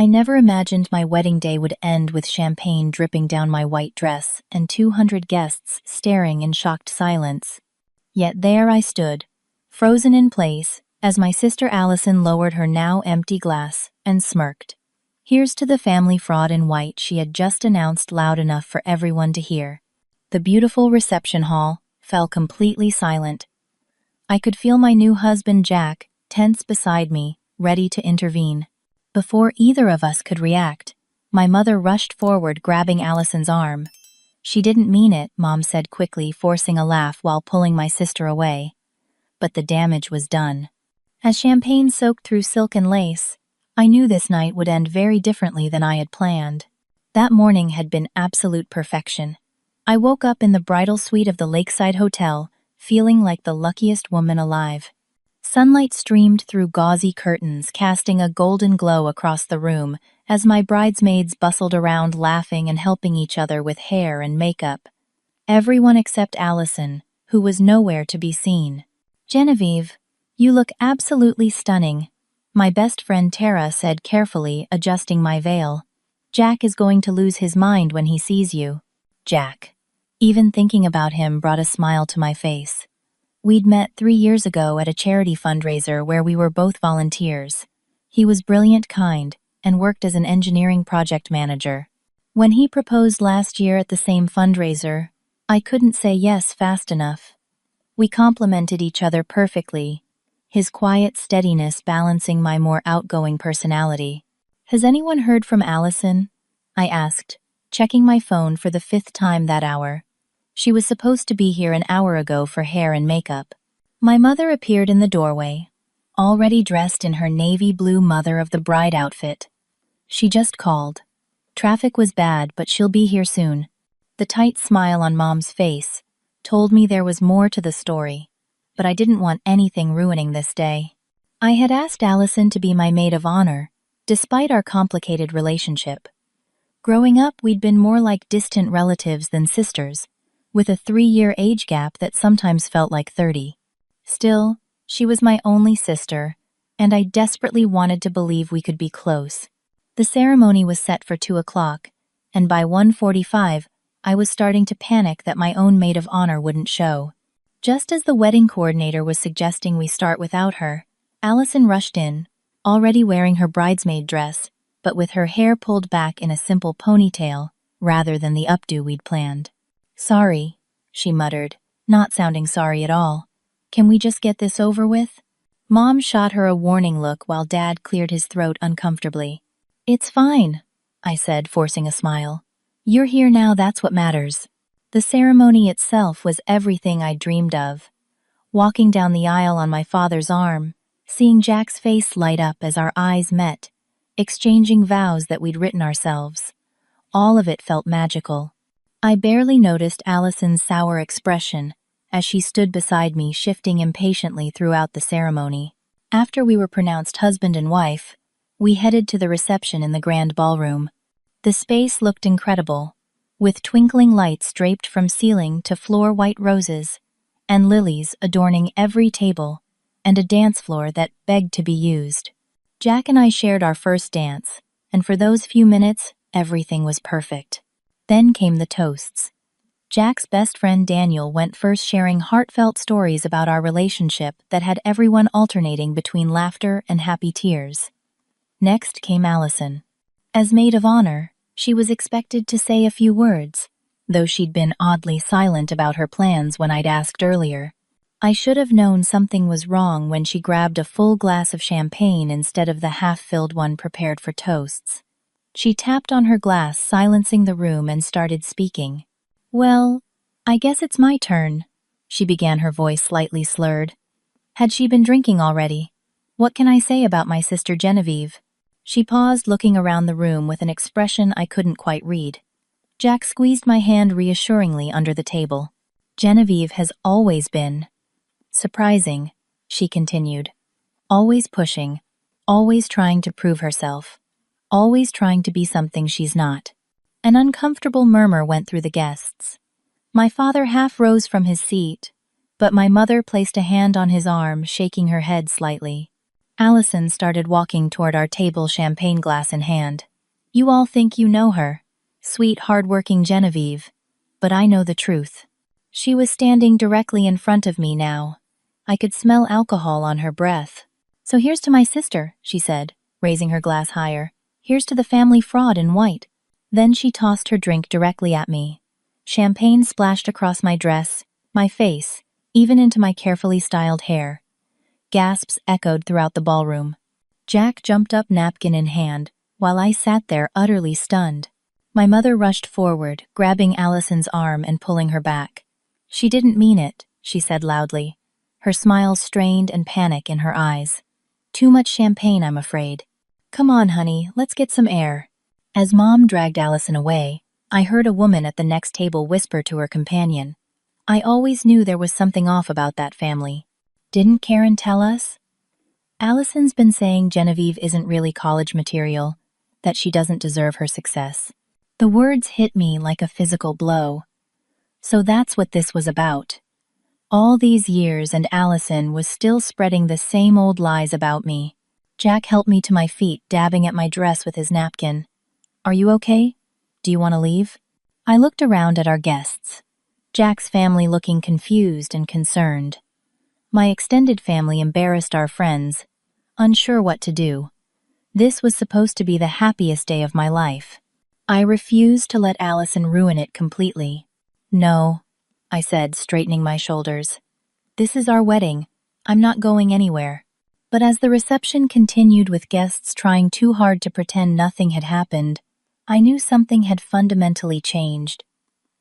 I never imagined my wedding day would end with champagne dripping down my white dress and 200 guests staring in shocked silence. Yet there I stood, frozen in place, as my sister Allison lowered her now empty glass and smirked. "Here's to the family fraud in white," she had just announced loud enough for everyone to hear. The beautiful reception hall fell completely silent. I could feel my new husband Jack, tense beside me, ready to intervene. Before either of us could react, my mother rushed forward, grabbing Allison's arm. "She didn't mean it," Mom said quickly, forcing a laugh while pulling my sister away. But the damage was done. As champagne soaked through silk and lace, I knew this night would end very differently than I had planned. That morning had been absolute perfection. I woke up in the bridal suite of the Lakeside Hotel, feeling like the luckiest woman alive. Sunlight streamed through gauzy curtains, casting a golden glow across the room as my bridesmaids bustled around laughing and helping each other with hair and makeup. Everyone except Allison, who was nowhere to be seen. "Genevieve, you look absolutely stunning," my best friend Tara said carefully, adjusting my veil. "Jack is going to lose his mind when he sees you." Jack. Even thinking about him brought a smile to my face. We'd met 3 years ago at a charity fundraiser where we were both volunteers. He was brilliant, kind, and worked as an engineering project manager. When he proposed last year at the same fundraiser, I couldn't say yes fast enough. We complemented each other perfectly, his quiet steadiness balancing my more outgoing personality. "Has anyone heard from Allison?" I asked, checking my phone for the 5th time that hour. She was supposed to be here an hour ago for hair and makeup. My mother appeared in the doorway, already dressed in her navy blue mother of the bride outfit. "She just called. Traffic was bad, but she'll be here soon." The tight smile on Mom's face told me there was more to the story, but I didn't want anything ruining this day. I had asked Allison to be my maid of honor, despite our complicated relationship. Growing up, we'd been more like distant relatives than sisters, with a 3-year age gap that sometimes felt like 30. Still, she was my only sister, and I desperately wanted to believe we could be close. The ceremony was set for 2 o'clock, and by 1:45, I was starting to panic that my own maid of honor wouldn't show. Just as the wedding coordinator was suggesting we start without her, Allison rushed in, already wearing her bridesmaid dress, but with her hair pulled back in a simple ponytail, rather than the updo we'd planned. "Sorry," she muttered, not sounding sorry at all. "Can we just get this over with?" Mom shot her a warning look while Dad cleared his throat uncomfortably. "It's fine," I said, forcing a smile. "You're here now, that's what matters." The ceremony itself was everything I dreamed of. Walking down the aisle on my father's arm, seeing Jack's face light up as our eyes met, exchanging vows that we'd written ourselves. All of it felt magical. I barely noticed Allison's sour expression as she stood beside me, shifting impatiently throughout the ceremony. After we were pronounced husband and wife, we headed to the reception in the grand ballroom. The space looked incredible, with twinkling lights draped from ceiling to floor, white roses, and lilies adorning every table, and a dance floor that begged to be used. Jack and I shared our first dance, and for those few minutes, everything was perfect. Then came the toasts. Jack's best friend Daniel went first, sharing heartfelt stories about our relationship that had everyone alternating between laughter and happy tears. Next came Allison. As maid of honor, she was expected to say a few words, though she'd been oddly silent about her plans when I'd asked earlier. I should have known something was wrong when she grabbed a full glass of champagne instead of the half-filled one prepared for toasts. She tapped on her glass, silencing the room, and started speaking. "Well, I guess it's my turn," she began, her voice slightly slurred. Had she been drinking already? "What can I say about my sister Genevieve?" She paused, looking around the room with an expression I couldn't quite read. Jack squeezed my hand reassuringly under the table. "Genevieve has always been surprising," she continued. "Always pushing, always trying to prove herself, always trying to be something she's not." An uncomfortable murmur went through the guests. My father half rose from his seat, but my mother placed a hand on his arm, shaking her head slightly. Allison started walking toward our table, champagne glass in hand. You all think you know her. Sweet, hard-working Genevieve. But I know the truth. She was standing directly in front of me now. I could smell alcohol on her breath. So here's to my sister, she said, raising her glass higher. Here's to the family fraud in white. Then she tossed her drink directly at me. Champagne splashed across my dress, my face, even into my carefully styled hair. Gasps echoed throughout the ballroom. Jack jumped up, napkin in hand, while I sat there utterly stunned. My mother rushed forward, grabbing Allison's arm and pulling her back. She didn't mean it, she said loudly, her smile strained and panic in her eyes. Too much champagne, I'm afraid. Come on, honey, let's get some air. As Mom dragged Allison away, I heard a woman at the next table whisper to her companion. I always knew there was something off about that family. Didn't Karen tell us? Allison's been saying Genevieve isn't really college material, that she doesn't deserve her success. The words hit me like a physical blow. So that's what this was about. All these years and Allison was still spreading the same old lies about me. Jack helped me to my feet, dabbing at my dress with his napkin. Are you okay? Do you want to leave? I looked around at our guests. Jack's family looking confused and concerned. My extended family embarrassed our friends, unsure what to do. This was supposed to be the happiest day of my life. I refused to let Allison ruin it completely. No, I said, straightening my shoulders. This is our wedding. I'm not going anywhere. But as the reception continued with guests trying too hard to pretend nothing had happened, I knew something had fundamentally changed.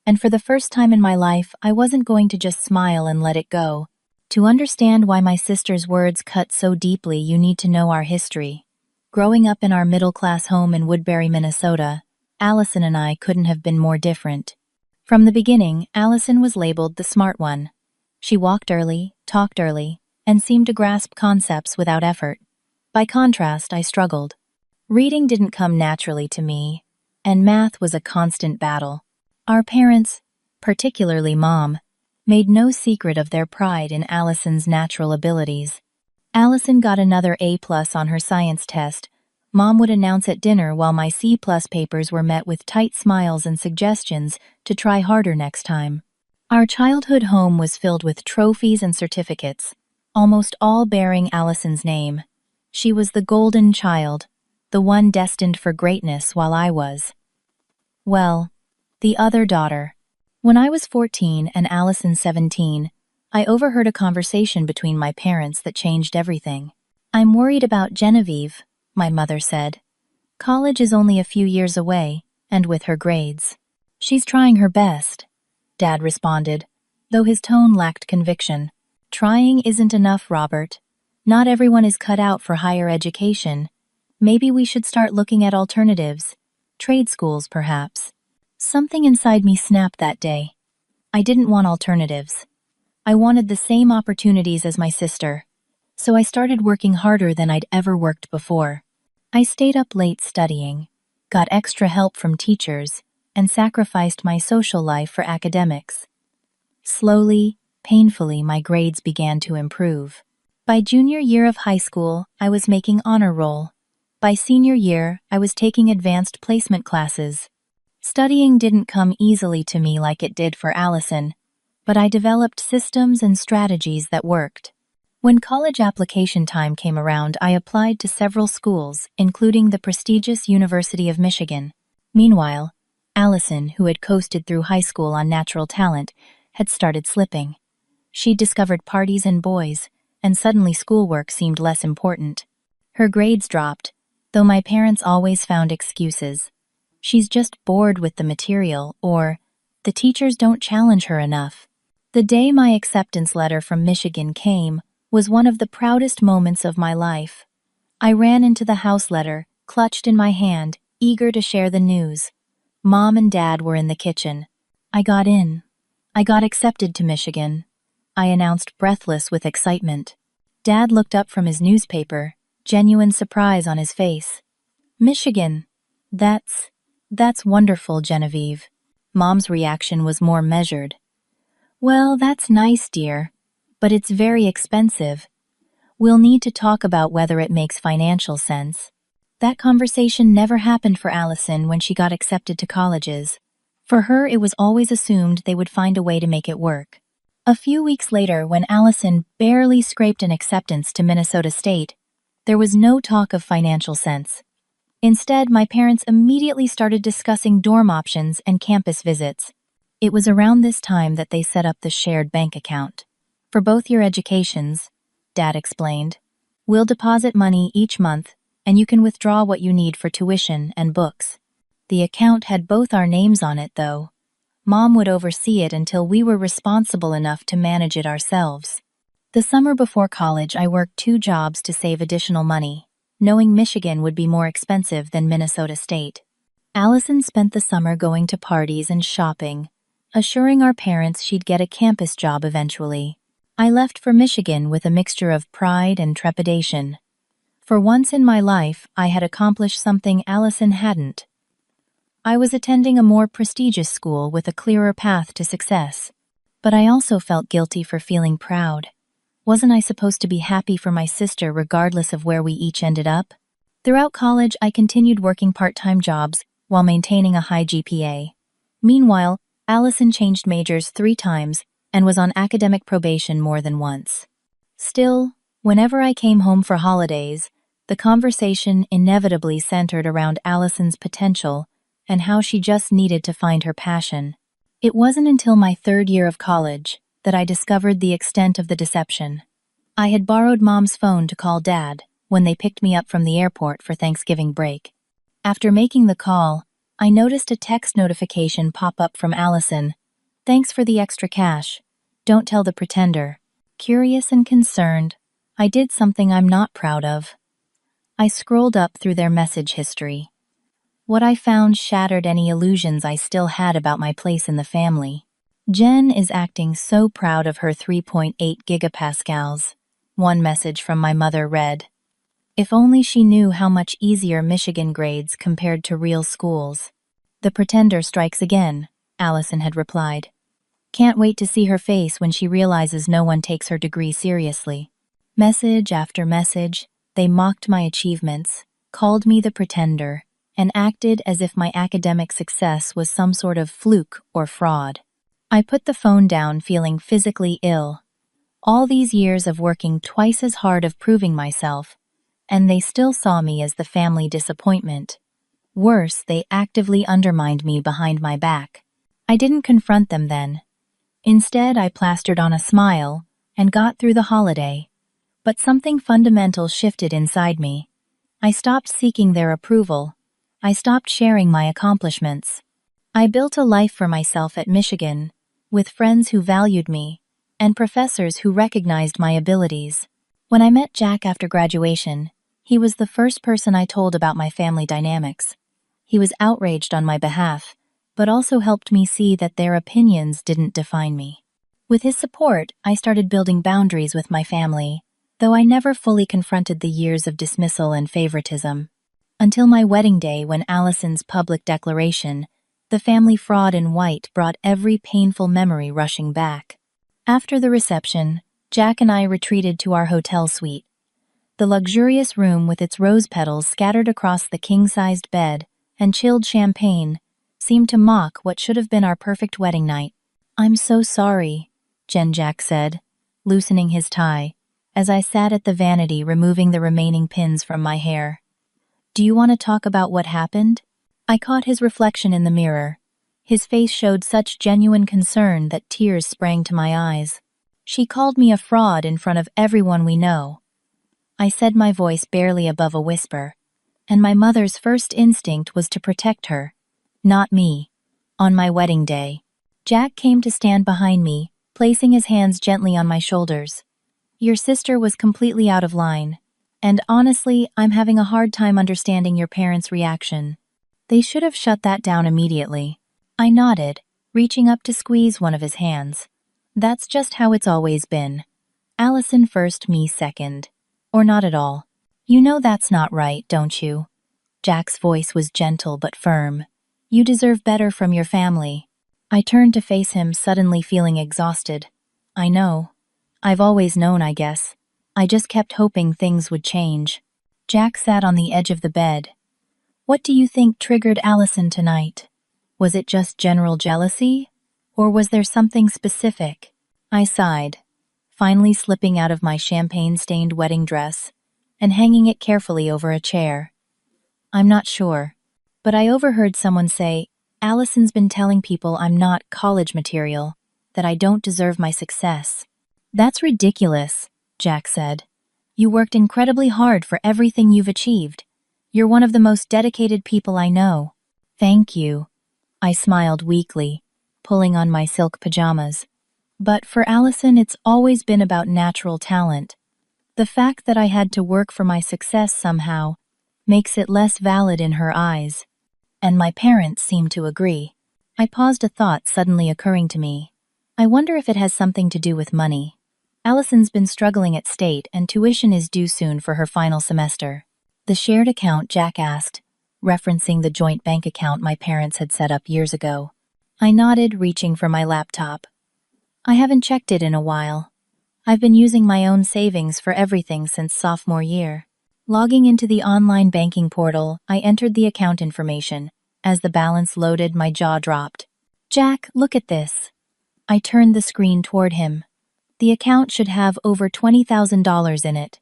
And for the first time in my life, I wasn't going to just smile and let it go. To understand why my sister's words cut so deeply, you need to know our history. Growing up in our middle-class home in Woodbury, Minnesota, Allison and I couldn't have been more different. From the beginning, Allison was labeled the smart one. She walked early, talked early, and seemed to grasp concepts without effort. By contrast, I struggled. Reading didn't come naturally to me, and math was a constant battle. Our parents, particularly Mom, made no secret of their pride in Allison's natural abilities. Allison got another A+ on her science test. Mom would announce at dinner while my C+ papers were met with tight smiles and suggestions to try harder next time. Our childhood home was filled with trophies and certificates, almost all bearing Allison's name. She was the golden child, the one destined for greatness while I was, well, the other daughter. When I was 14 and Allison 17, I overheard a conversation between my parents that changed everything. I'm worried about Genevieve, my mother said. College is only a few years away, and with her grades. She's trying her best, Dad responded, though his tone lacked conviction. Trying isn't enough, Robert. Not everyone is cut out for higher education. Maybe we should start looking at alternatives. Trade schools, perhaps. Something inside me snapped that day. I didn't want alternatives. I wanted the same opportunities as my sister. So I started working harder than I'd ever worked before. I stayed up late studying, got extra help from teachers, and sacrificed my social life for academics. Slowly, painfully, my grades began to improve. By junior year of high school, I was making honor roll. By senior year, I was taking advanced placement classes. Studying didn't come easily to me like it did for Allison, but I developed systems and strategies that worked. When college application time came around, I applied to several schools, including the prestigious University of Michigan. Meanwhile, Allison, who had coasted through high school on natural talent, had started slipping. She'd discovered parties and boys, and suddenly schoolwork seemed less important. Her grades dropped, though my parents always found excuses. She's just bored with the material, or the teachers don't challenge her enough. The day my acceptance letter from Michigan came was one of the proudest moments of my life. I ran into the house letter, clutched in my hand, eager to share the news. Mom and Dad were in the kitchen. I got in. I got accepted to Michigan, I announced, breathless with excitement. Dad looked up from his newspaper, genuine surprise on his face. Michigan. That's wonderful, Genevieve. Mom's reaction was more measured. Well, that's nice, dear, but it's very expensive. We'll need to talk about whether it makes financial sense. That conversation never happened for Allison when she got accepted to colleges. For her, it was always assumed they would find a way to make it work. A few weeks later, when Allison barely scraped an acceptance to Minnesota State, there was no talk of financial sense. Instead, my parents immediately started discussing dorm options and campus visits. It was around this time that they set up the shared bank account. For both your educations, Dad explained, we'll deposit money each month, and you can withdraw what you need for tuition and books. The account had both our names on it, though. Mom would oversee it until we were responsible enough to manage it ourselves. The summer before college, I worked 2 jobs to save additional money, knowing Michigan would be more expensive than Minnesota State. Allison spent the summer going to parties and shopping, assuring our parents she'd get a campus job eventually. I left for Michigan with a mixture of pride and trepidation. For once in my life, I had accomplished something Allison hadn't. I was attending a more prestigious school with a clearer path to success. But I also felt guilty for feeling proud. Wasn't I supposed to be happy for my sister regardless of where we each ended up? Throughout college, I continued working part-time jobs while maintaining a high GPA. Meanwhile, Allison changed majors 3 times and was on academic probation more than once. Still, whenever I came home for holidays, the conversation inevitably centered around Allison's potential and how she just needed to find her passion. It wasn't until my 3rd year of college that I discovered the extent of the deception. I had borrowed Mom's phone to call Dad when they picked me up from the airport for Thanksgiving break. After making the call, I noticed a text notification pop up from Allison. Thanks for the extra cash. Don't tell the pretender. Curious and concerned, I did something I'm not proud of. I scrolled up through their message history. What I found shattered any illusions I still had about my place in the family. Jen is acting so proud of her 3.8 gigapascals. One message from my mother read, if only she knew how much easier Michigan grades compared to real schools. The pretender strikes again, Allison had replied. Can't wait to see her face when she realizes no one takes her degree seriously. Message after message, they mocked my achievements, called me the pretender, and acted as if my academic success was some sort of fluke or fraud. I put the phone down feeling physically ill. All these years of working twice as hard of proving myself, and they still saw me as the family disappointment. Worse, they actively undermined me behind my back. I didn't confront them then. Instead, I plastered on a smile and got through the holiday. But something fundamental shifted inside me. I stopped seeking their approval. I stopped sharing my accomplishments. I built a life for myself at Michigan, with friends who valued me, and professors who recognized my abilities. When I met Jack after graduation, he was the first person I told about my family dynamics. He was outraged on my behalf, but also helped me see that their opinions didn't define me. With his support, I started building boundaries with my family, though I never fully confronted the years of dismissal and favoritism. Until my wedding day, when Allison's public declaration, the family fraud in white, brought every painful memory rushing back. After the reception, Jack and I retreated to our hotel suite. The luxurious room with its rose petals scattered across the king-sized bed and chilled champagne seemed to mock what should have been our perfect wedding night. I'm so sorry, Jack said, loosening his tie, as I sat at the vanity removing the remaining pins from my hair. Do you want to talk about what happened? I caught his reflection in the mirror. His face showed such genuine concern that tears sprang to my eyes. She called me a fraud in front of everyone we know. I said, my voice barely above a whisper, and my mother's first instinct was to protect her, not me. On my wedding day, Jack came to stand behind me, placing his hands gently on my shoulders. Your sister was completely out of line, and honestly, I'm having a hard time understanding your parents' reaction. They should have shut that down immediately. I nodded, reaching up to squeeze one of his hands. That's just how it's always been. Allison first, me second. Or not at all. You know that's not right, don't you? Jack's voice was gentle but firm. You deserve better from your family. I turned to face him, suddenly feeling exhausted. I know. I've always known, I guess. I just kept hoping things would change. Jack sat on the edge of the bed. What do you think triggered Allison tonight? Was it just general jealousy? Or was there something specific? I sighed, finally slipping out of my champagne-stained wedding dress and hanging it carefully over a chair. I'm not sure, but I overheard someone say, Allison's been telling people I'm not college material, that I don't deserve my success. That's ridiculous, Jack said. You worked incredibly hard for everything you've achieved. You're one of the most dedicated people I know. Thank you. I smiled weakly, pulling on my silk pajamas. But for Allison, it's always been about natural talent. The fact that I had to work for my success somehow makes it less valid in her eyes. And my parents seem to agree. I paused, a thought suddenly occurring to me. I wonder if it has something to do with money. Allison's been struggling at state and tuition is due soon for her final semester. The shared account, Jack asked, referencing the joint bank account my parents had set up years ago. I nodded, reaching for my laptop. I haven't checked it in a while. I've been using my own savings for everything since sophomore year. Logging into the online banking portal, I entered the account information. As the balance loaded, my jaw dropped. Jack, look at this. I turned the screen toward him. The account should have over $20,000 in it.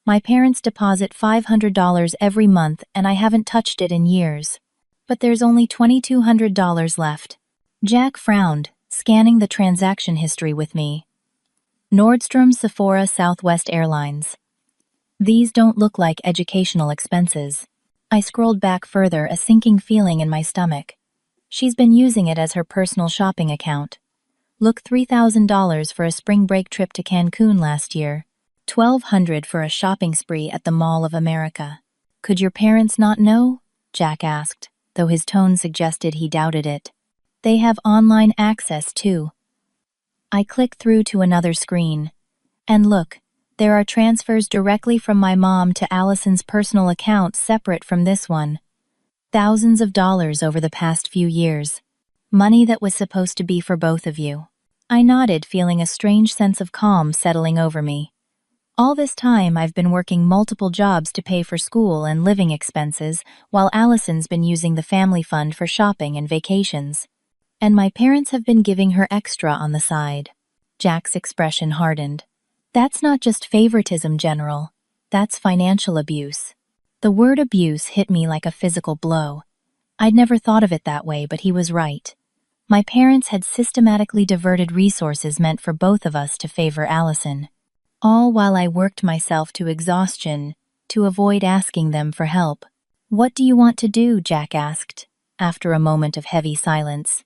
My parents deposit $500 every month and I haven't touched it in years. But there's only $2,200 left. Jack frowned, scanning the transaction history with me. Nordstrom, Sephora, Southwest Airlines. These don't look like educational expenses. I scrolled back further, a sinking feeling in my stomach. She's been using it as her personal shopping account. Look, $3,000 for a spring break trip to Cancun last year. $1,200 for a shopping spree at the Mall of America. Could your parents not know? Jack asked, though his tone suggested he doubted it. They have online access too. I clicked through to another screen. And look, there are transfers directly from my mom to Allison's personal account separate from this one. Thousands of dollars over the past few years. Money that was supposed to be for both of you. I nodded, feeling a strange sense of calm settling over me. All this time I've been working multiple jobs to pay for school and living expenses, while Allison's been using the family fund for shopping and vacations. And my parents have been giving her extra on the side. Jack's expression hardened. That's not just favoritism, General. That's financial abuse. The word abuse hit me like a physical blow. I'd never thought of it that way, but he was right. My parents had systematically diverted resources meant for both of us to favor Allison. All while I worked myself to exhaustion to avoid asking them for help. What do you want to do? Jack asked, after a moment of heavy silence.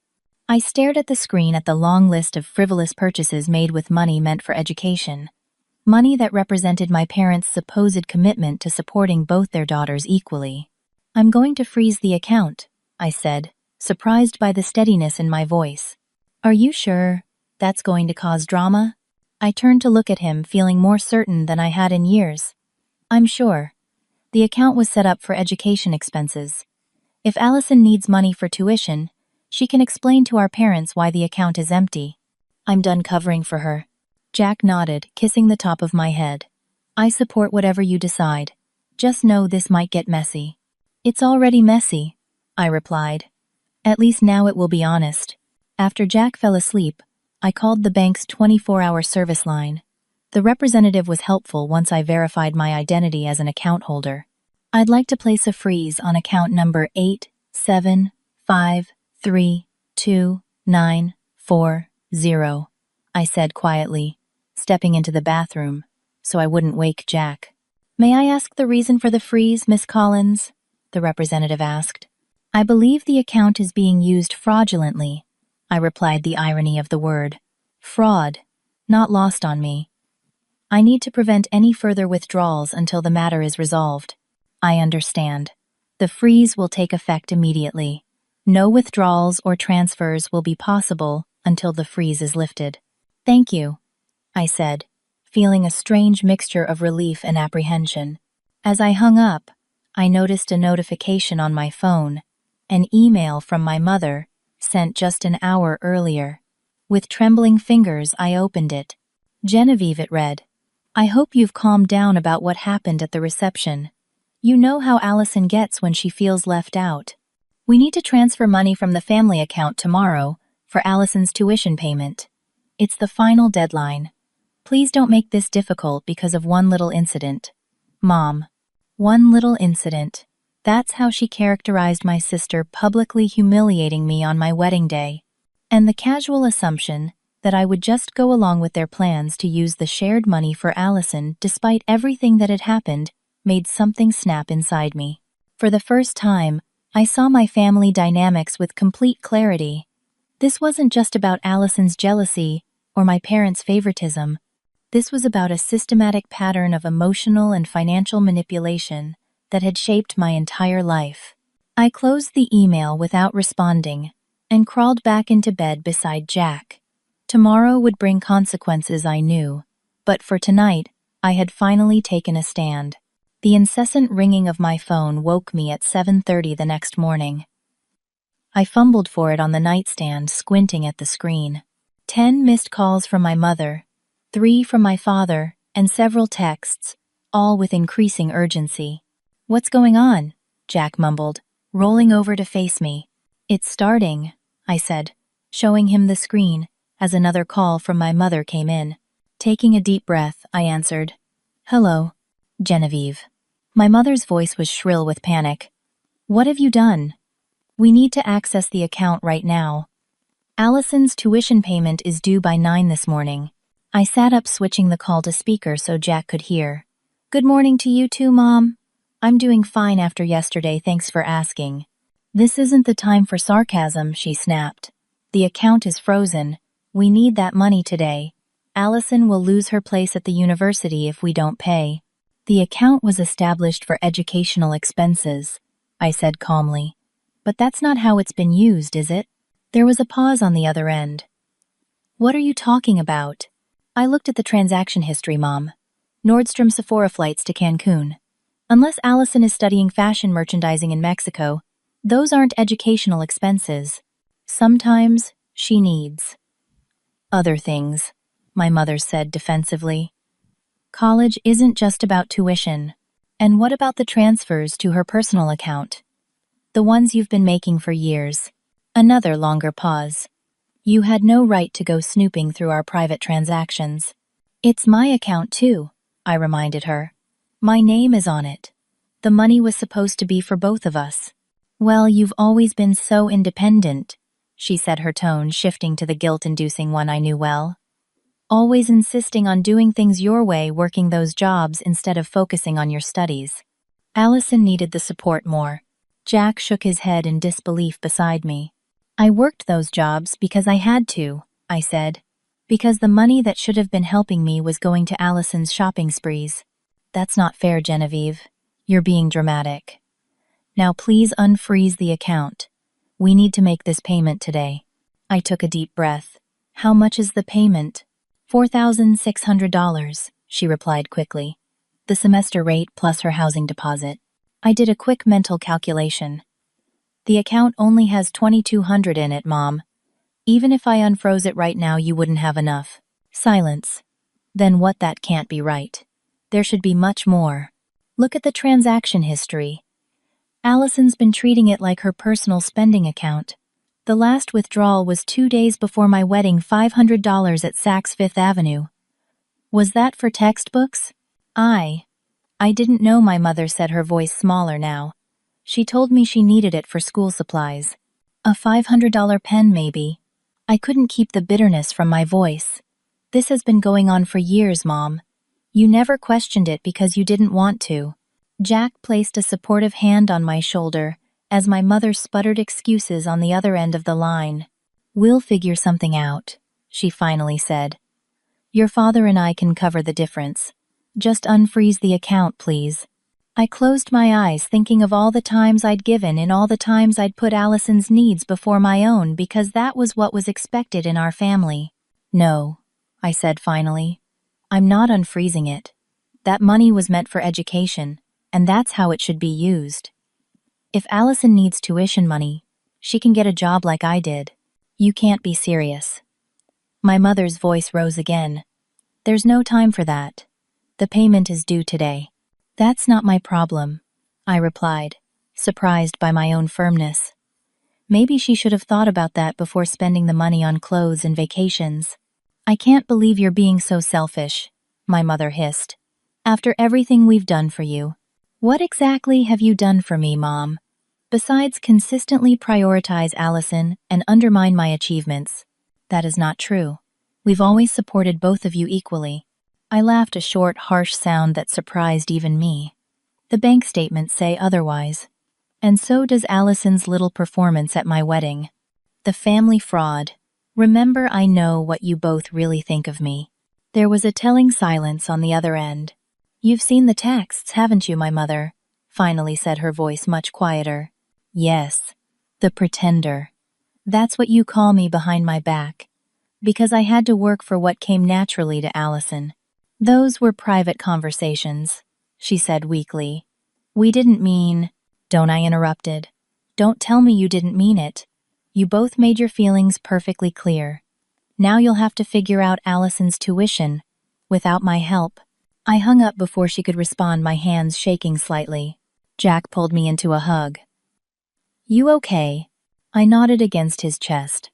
I stared at the screen at the long list of frivolous purchases made with money meant for education. Money that represented my parents' supposed commitment to supporting both their daughters equally. I'm going to freeze the account, I said, surprised by the steadiness in my voice. Are you sure that's going to cause drama? I turned to look at him, feeling more certain than I had in years. I'm sure. The account was set up for education expenses. If Allison needs money for tuition, she can explain to our parents why the account is empty. I'm done covering for her. Jack nodded, kissing the top of my head. I support whatever you decide. Just know this might get messy. It's already messy, I replied. At least now it will be honest. After Jack fell asleep, I called the bank's 24-hour service line. The representative was helpful once I verified my identity as an account holder. I'd like to place a freeze on account number 875329940, I said quietly, stepping into the bathroom, so I wouldn't wake Jack. May I ask the reason for the freeze, Miss Collins? The representative asked. I believe the account is being used fraudulently, I replied, the irony of the word. Fraud, not lost on me. I need to prevent any further withdrawals until the matter is resolved. I understand. The freeze will take effect immediately. No withdrawals or transfers will be possible until the freeze is lifted. Thank you, I said, feeling a strange mixture of relief and apprehension. As I hung up, I noticed a notification on my phone, an email from my mother, sent just an hour earlier. With trembling fingers, I opened it. Genevieve, it read. I hope you've calmed down about what happened at the reception. You know how Allison gets when she feels left out. We need to transfer money from the family account tomorrow for Allison's tuition payment. It's the final deadline. Please don't make this difficult because of one little incident. Mom. One little incident. That's how she characterized my sister publicly humiliating me on my wedding day. And the casual assumption that I would just go along with their plans to use the shared money for Allison despite everything that had happened made something snap inside me. For the first time, I saw my family dynamics with complete clarity. This wasn't just about Allison's jealousy or my parents' favoritism. This was about a systematic pattern of emotional and financial manipulation that had shaped my entire life. I closed the email without responding and crawled back into bed beside Jack. Tomorrow would bring consequences, I knew, but for tonight, I had finally taken a stand. The incessant ringing of my phone woke me at 7:30 the next morning. I fumbled for it on the nightstand, squinting at the screen. 10 missed calls from my mother, 3 from my father, and several texts, all with increasing urgency. "What's going on?" Jack mumbled, rolling over to face me. "It's starting," I said, showing him the screen as another call from my mother came in. Taking a deep breath, I answered, "Hello, Genevieve." My mother's voice was shrill with panic. "What have you done? We need to access the account right now. Allison's tuition payment is due by 9 this morning." I sat up, switching the call to speaker so Jack could hear. "Good morning to you too, Mom. I'm doing fine after yesterday, thanks for asking." "This isn't the time for sarcasm," she snapped. "The account is frozen. We need that money today. Allison will lose her place at the university if we don't pay." "The account was established for educational expenses," I said calmly. "But that's not how it's been used, is it?" There was a pause on the other end. "What are you talking about?" I looked at the transaction history, Mom. Nordstrom Sephora flights to Cancun. Unless Allison is studying fashion merchandising in Mexico, those aren't educational expenses. Sometimes she needs other things, my mother said defensively. "College isn't just about tuition. And what about the transfers to her personal account? The ones you've been making for years?" Another longer pause. "You had no right to go snooping through our private transactions." "It's my account too," I reminded her. "My name is on it. The money was supposed to be for both of us." "Well, you've always been so independent," she said, her tone shifting to the guilt-inducing one I knew well. "Always insisting on doing things your way, working those jobs instead of focusing on your studies." Allison needed the support more. Jack shook his head in disbelief beside me. "I worked those jobs because I had to," I said. "Because the money that should have been helping me was going to Allison's shopping sprees." "That's not fair, Genevieve. You're being dramatic. Now please unfreeze the account. We need to make this payment today." I took a deep breath. "How much is the payment?" $4,600, she replied quickly. "The semester rate plus her housing deposit." I did a quick mental calculation. "The account only has $2,200 in it, Mom. Even if I unfroze it right now, you wouldn't have enough." Silence. "Then what? That can't be right. There should be much more. Look at the transaction history. Allison's been treating it like her personal spending account. The last withdrawal was 2 days before my wedding, $500 at Saks Fifth Avenue. Was that for textbooks?" I didn't know," my mother said, her voice smaller now. "She told me she needed it for school supplies. A $500 pen, maybe." I couldn't keep the bitterness from my voice. "This has been going on for years, Mom. You never questioned it because you didn't want to." Jack placed a supportive hand on my shoulder as my mother sputtered excuses on the other end of the line. "We'll figure something out," she finally said. "Your father and I can cover the difference. Just unfreeze the account, please." I closed my eyes, thinking of all the times I'd given and all the times I'd put Allison's needs before my own because that was what was expected in our family. "No," I said finally. "I'm not unfreezing it. That money was meant for education, and that's how it should be used. If Allison needs tuition money, she can get a job like I did. You can't be serious." My mother's voice rose again. "There's no time for that. The payment is due today. That's not my problem, I replied, surprised by my own firmness. Maybe she should have thought about that before spending the money on clothes and vacations. I can't believe you're being so selfish, my mother hissed. After everything we've done for you. What exactly have you done for me, Mom? Besides consistently prioritize Allison and undermine my achievements. That is not true. We've always supported both of you equally. I laughed, a short, harsh sound that surprised even me. The bank statements say otherwise. And so does Allison's little performance at my wedding. The family fraud. Remember, I know what you both really think of me. There was a telling silence on the other end. You've seen the texts, haven't you, my mother? Finally said her voice much quieter. Yes. The pretender. That's what you call me behind my back. Because I had to work for what came naturally to Allison. Those were private conversations, she said weakly. We didn't mean... Don't, I interrupted. Don't tell me you didn't mean it. You both made your feelings perfectly clear. Now you'll have to figure out Allison's tuition, without my help. I hung up before she could respond, my hands shaking slightly. Jack pulled me into a hug. You okay? I nodded against his chest.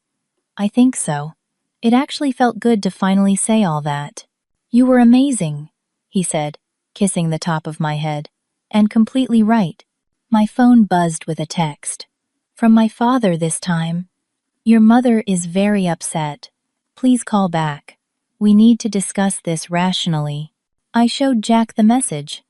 I think so. It actually felt good to finally say all that. You were amazing, he said, kissing the top of my head. And completely right. My phone buzzed with a text. From my father this time. Your mother is very upset. Please call back. We need to discuss this rationally. I showed Jack the message.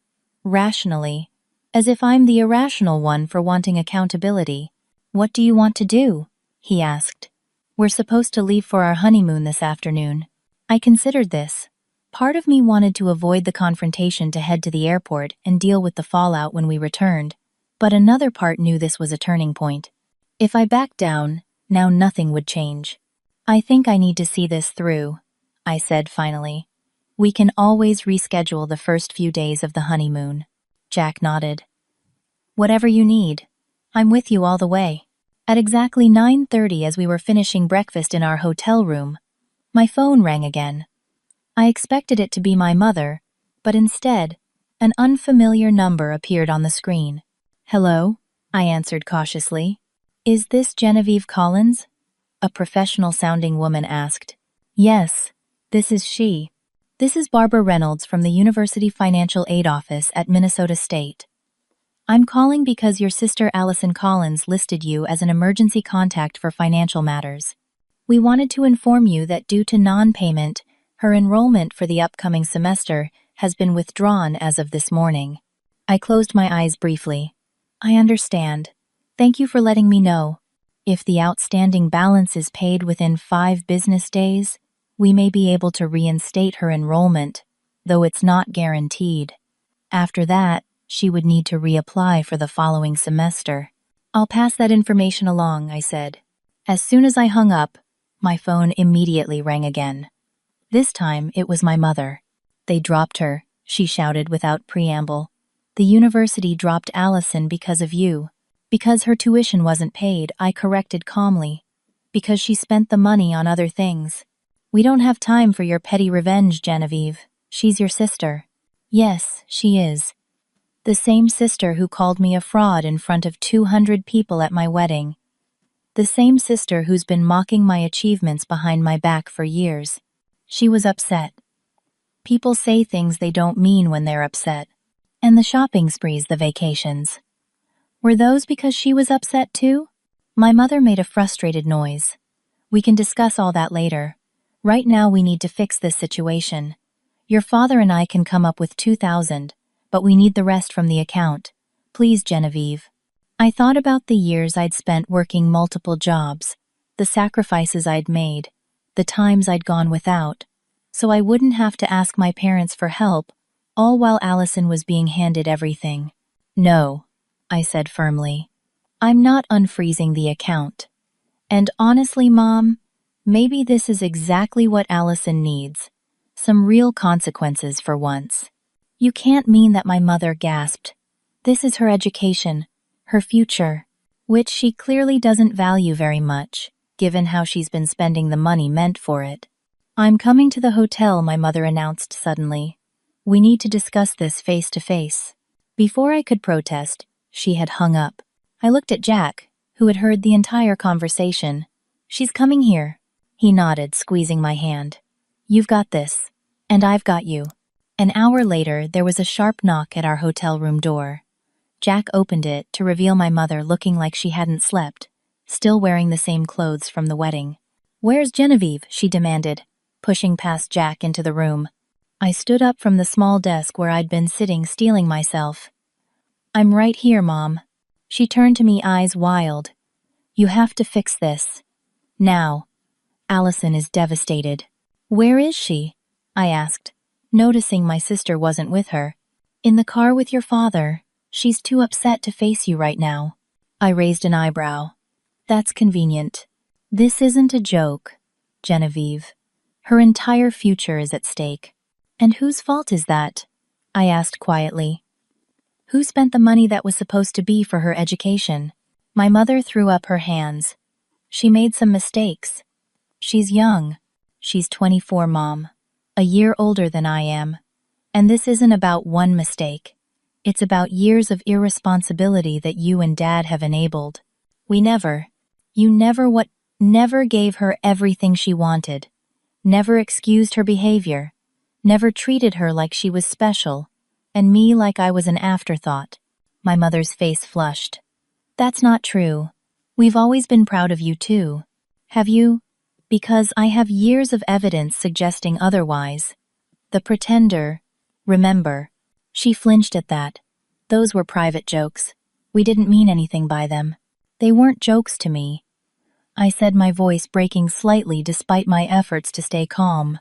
Rationally. As if I'm the irrational one for wanting accountability. What do you want to do? He asked. We're supposed to leave for our honeymoon this afternoon. I considered this. Part of me wanted to avoid the confrontation to head to the airport and deal with the fallout when we returned. But another part knew this was a turning point. If I backed down, now nothing would change. I think I need to see this through, I said finally. We can always reschedule the first few days of the honeymoon. Jack nodded. Whatever you need. I'm with you all the way. At exactly 9:30, as we were finishing breakfast in our hotel room, my phone rang again. I expected it to be my mother, but instead, an unfamiliar number appeared on the screen. Hello? I answered cautiously. Is this Genevieve Collins? A professional-sounding woman asked. Yes, this is she. This is Barbara Reynolds from the University Financial Aid Office at Minnesota State. I'm calling because your sister Allison Collins listed you as an emergency contact for financial matters. We wanted to inform you that due to non-payment, her enrollment for the upcoming semester has been withdrawn as of this morning. I closed my eyes briefly. I understand. Thank you for letting me know. If the outstanding balance is paid within 5 business days, we may be able to reinstate her enrollment, though it's not guaranteed. After that, she would need to reapply for the following semester. I'll pass that information along, I said. As soon as I hung up, my phone immediately rang again. This time, it was my mother. They dropped her, she shouted without preamble. The university dropped Allison because of you. Because her tuition wasn't paid, I corrected calmly. Because she spent the money on other things. We don't have time for your petty revenge, Genevieve. She's your sister. Yes, she is. The same sister who called me a fraud in front of 200 people at my wedding. The same sister who's been mocking my achievements behind my back for years. She was upset. People say things they don't mean when they're upset. And the shopping sprees, the vacations. Were those because she was upset too? My mother made a frustrated noise. We can discuss all that later. Right now we need to fix this situation. Your father and I can come up with $2,000, but we need the rest from the account. Please, Genevieve. I thought about the years I'd spent working multiple jobs, the sacrifices I'd made, the times I'd gone without, so I wouldn't have to ask my parents for help, all while Allison was being handed everything. No, I said firmly. I'm not unfreezing the account. And honestly, Mom, maybe this is exactly what Allison needs. Some real consequences for once. You can't mean that, my mother gasped. This is her education, her future, which she clearly doesn't value very much, given how she's been spending the money meant for it. I'm coming to the hotel, my mother announced suddenly. We need to discuss this face to face. Before I could protest, she had hung up. I looked at Jack, who had heard the entire conversation. She's coming here. He nodded, squeezing my hand. You've got this. And I've got you. An hour later, there was a sharp knock at our hotel room door. Jack opened it to reveal my mother looking like she hadn't slept, still wearing the same clothes from the wedding. Where's Genevieve? She demanded, pushing past Jack into the room. I stood up from the small desk where I'd been sitting, steeling myself. I'm right here, Mom. She turned to me, eyes wild. You have to fix this. Now. Allison is devastated. Where is she? I asked, noticing my sister wasn't with her. In the car with your father. She's too upset to face you right now. I raised an eyebrow. That's convenient. This isn't a joke, Genevieve. Her entire future is at stake. And whose fault is that? I asked quietly. Who spent the money that was supposed to be for her education? My mother threw up her hands. She made some mistakes. She's young. She's 24, Mom. A year older than I am. And this isn't about one mistake. It's about years of irresponsibility that you and Dad have enabled. You never gave her everything she wanted. Never excused her behavior. Never treated her like she was special. And me like I was an afterthought. My mother's face flushed. That's not true. We've always been proud of you too. Have you? Because I have years of evidence suggesting otherwise. The pretender. Remember. She flinched at that. Those were private jokes. We didn't mean anything by them. They weren't jokes to me. I said, my voice breaking slightly despite my efforts to stay calm.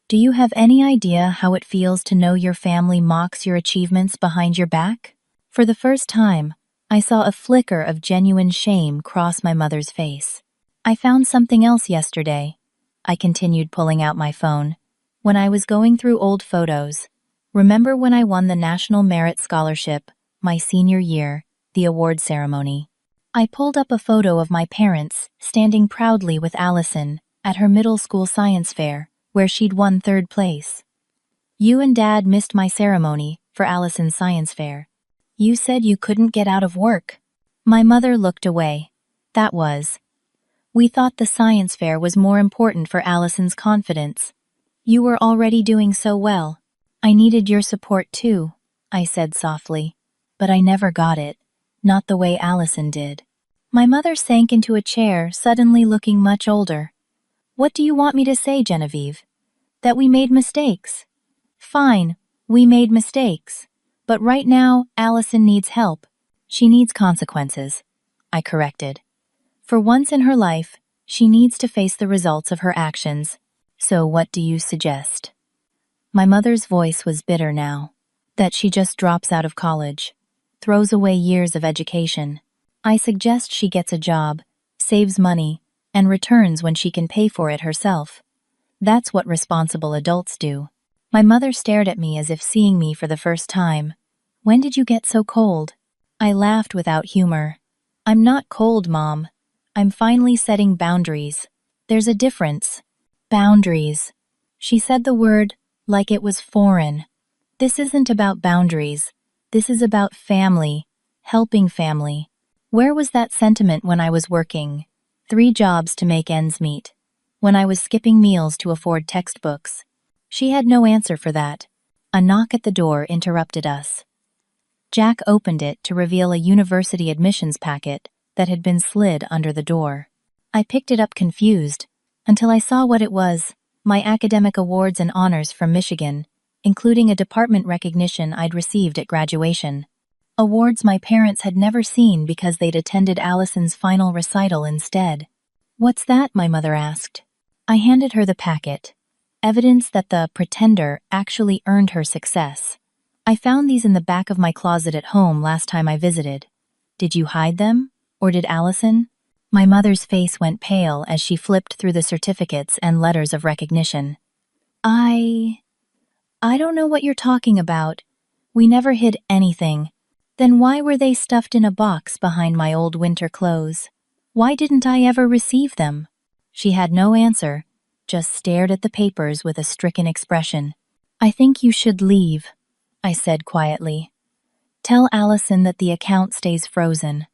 Do you have any idea how it feels to know your family mocks your achievements behind your back? For the first time, I saw a flicker of genuine shame cross my mother's face. I found something else yesterday. I continued, pulling out my phone. When I was going through old photos, remember when I won the National Merit Scholarship, my senior year, the award ceremony? I pulled up a photo of my parents standing proudly with Allison at her middle school science fair, where she'd won 3rd place. You and Dad missed my ceremony for Allison's science fair. You said you couldn't get out of work. My mother looked away. We thought the science fair was more important for Allison's confidence. You were already doing so well. I needed your support too, I said softly. But I never got it. Not the way Allison did. My mother sank into a chair, suddenly looking much older. What do you want me to say, Genevieve? That we made mistakes? Fine, we made mistakes. But right now, Allison needs help. She needs consequences, I corrected. For once in her life, she needs to face the results of her actions. So what do you suggest? My mother's voice was bitter now. That she just drops out of college. Throws away years of education. I suggest she gets a job, saves money, and returns when she can pay for it herself. That's what responsible adults do. My mother stared at me as if seeing me for the first time. When did you get so cold? I laughed without humor. I'm not cold, Mom. I'm finally setting boundaries. There's a difference. Boundaries. She said the word like it was foreign. This isn't about boundaries. This is about family, helping family. Where was that sentiment when I was working? 3 jobs to make ends meet. When I was skipping meals to afford textbooks. She had no answer for that. A knock at the door interrupted us. Jack opened it to reveal a university admissions packet that had been slid under the door. I picked it up confused, until I saw what it was, my academic awards and honors from Michigan, including a department recognition I'd received at graduation. Awards my parents had never seen because they'd attended Allison's final recital instead. What's that? My mother asked. I handed her the packet. Evidence that the pretender actually earned her success. I found these in the back of my closet at home last time I visited. Did you hide them? Or did Allison? My mother's face went pale as she flipped through the certificates and letters of recognition. I don't know what you're talking about. We never hid anything. Then why were they stuffed in a box behind my old winter clothes? Why didn't I ever receive them? She had no answer, just stared at the papers with a stricken expression. I think you should leave, I said quietly. Tell Allison that the account stays frozen.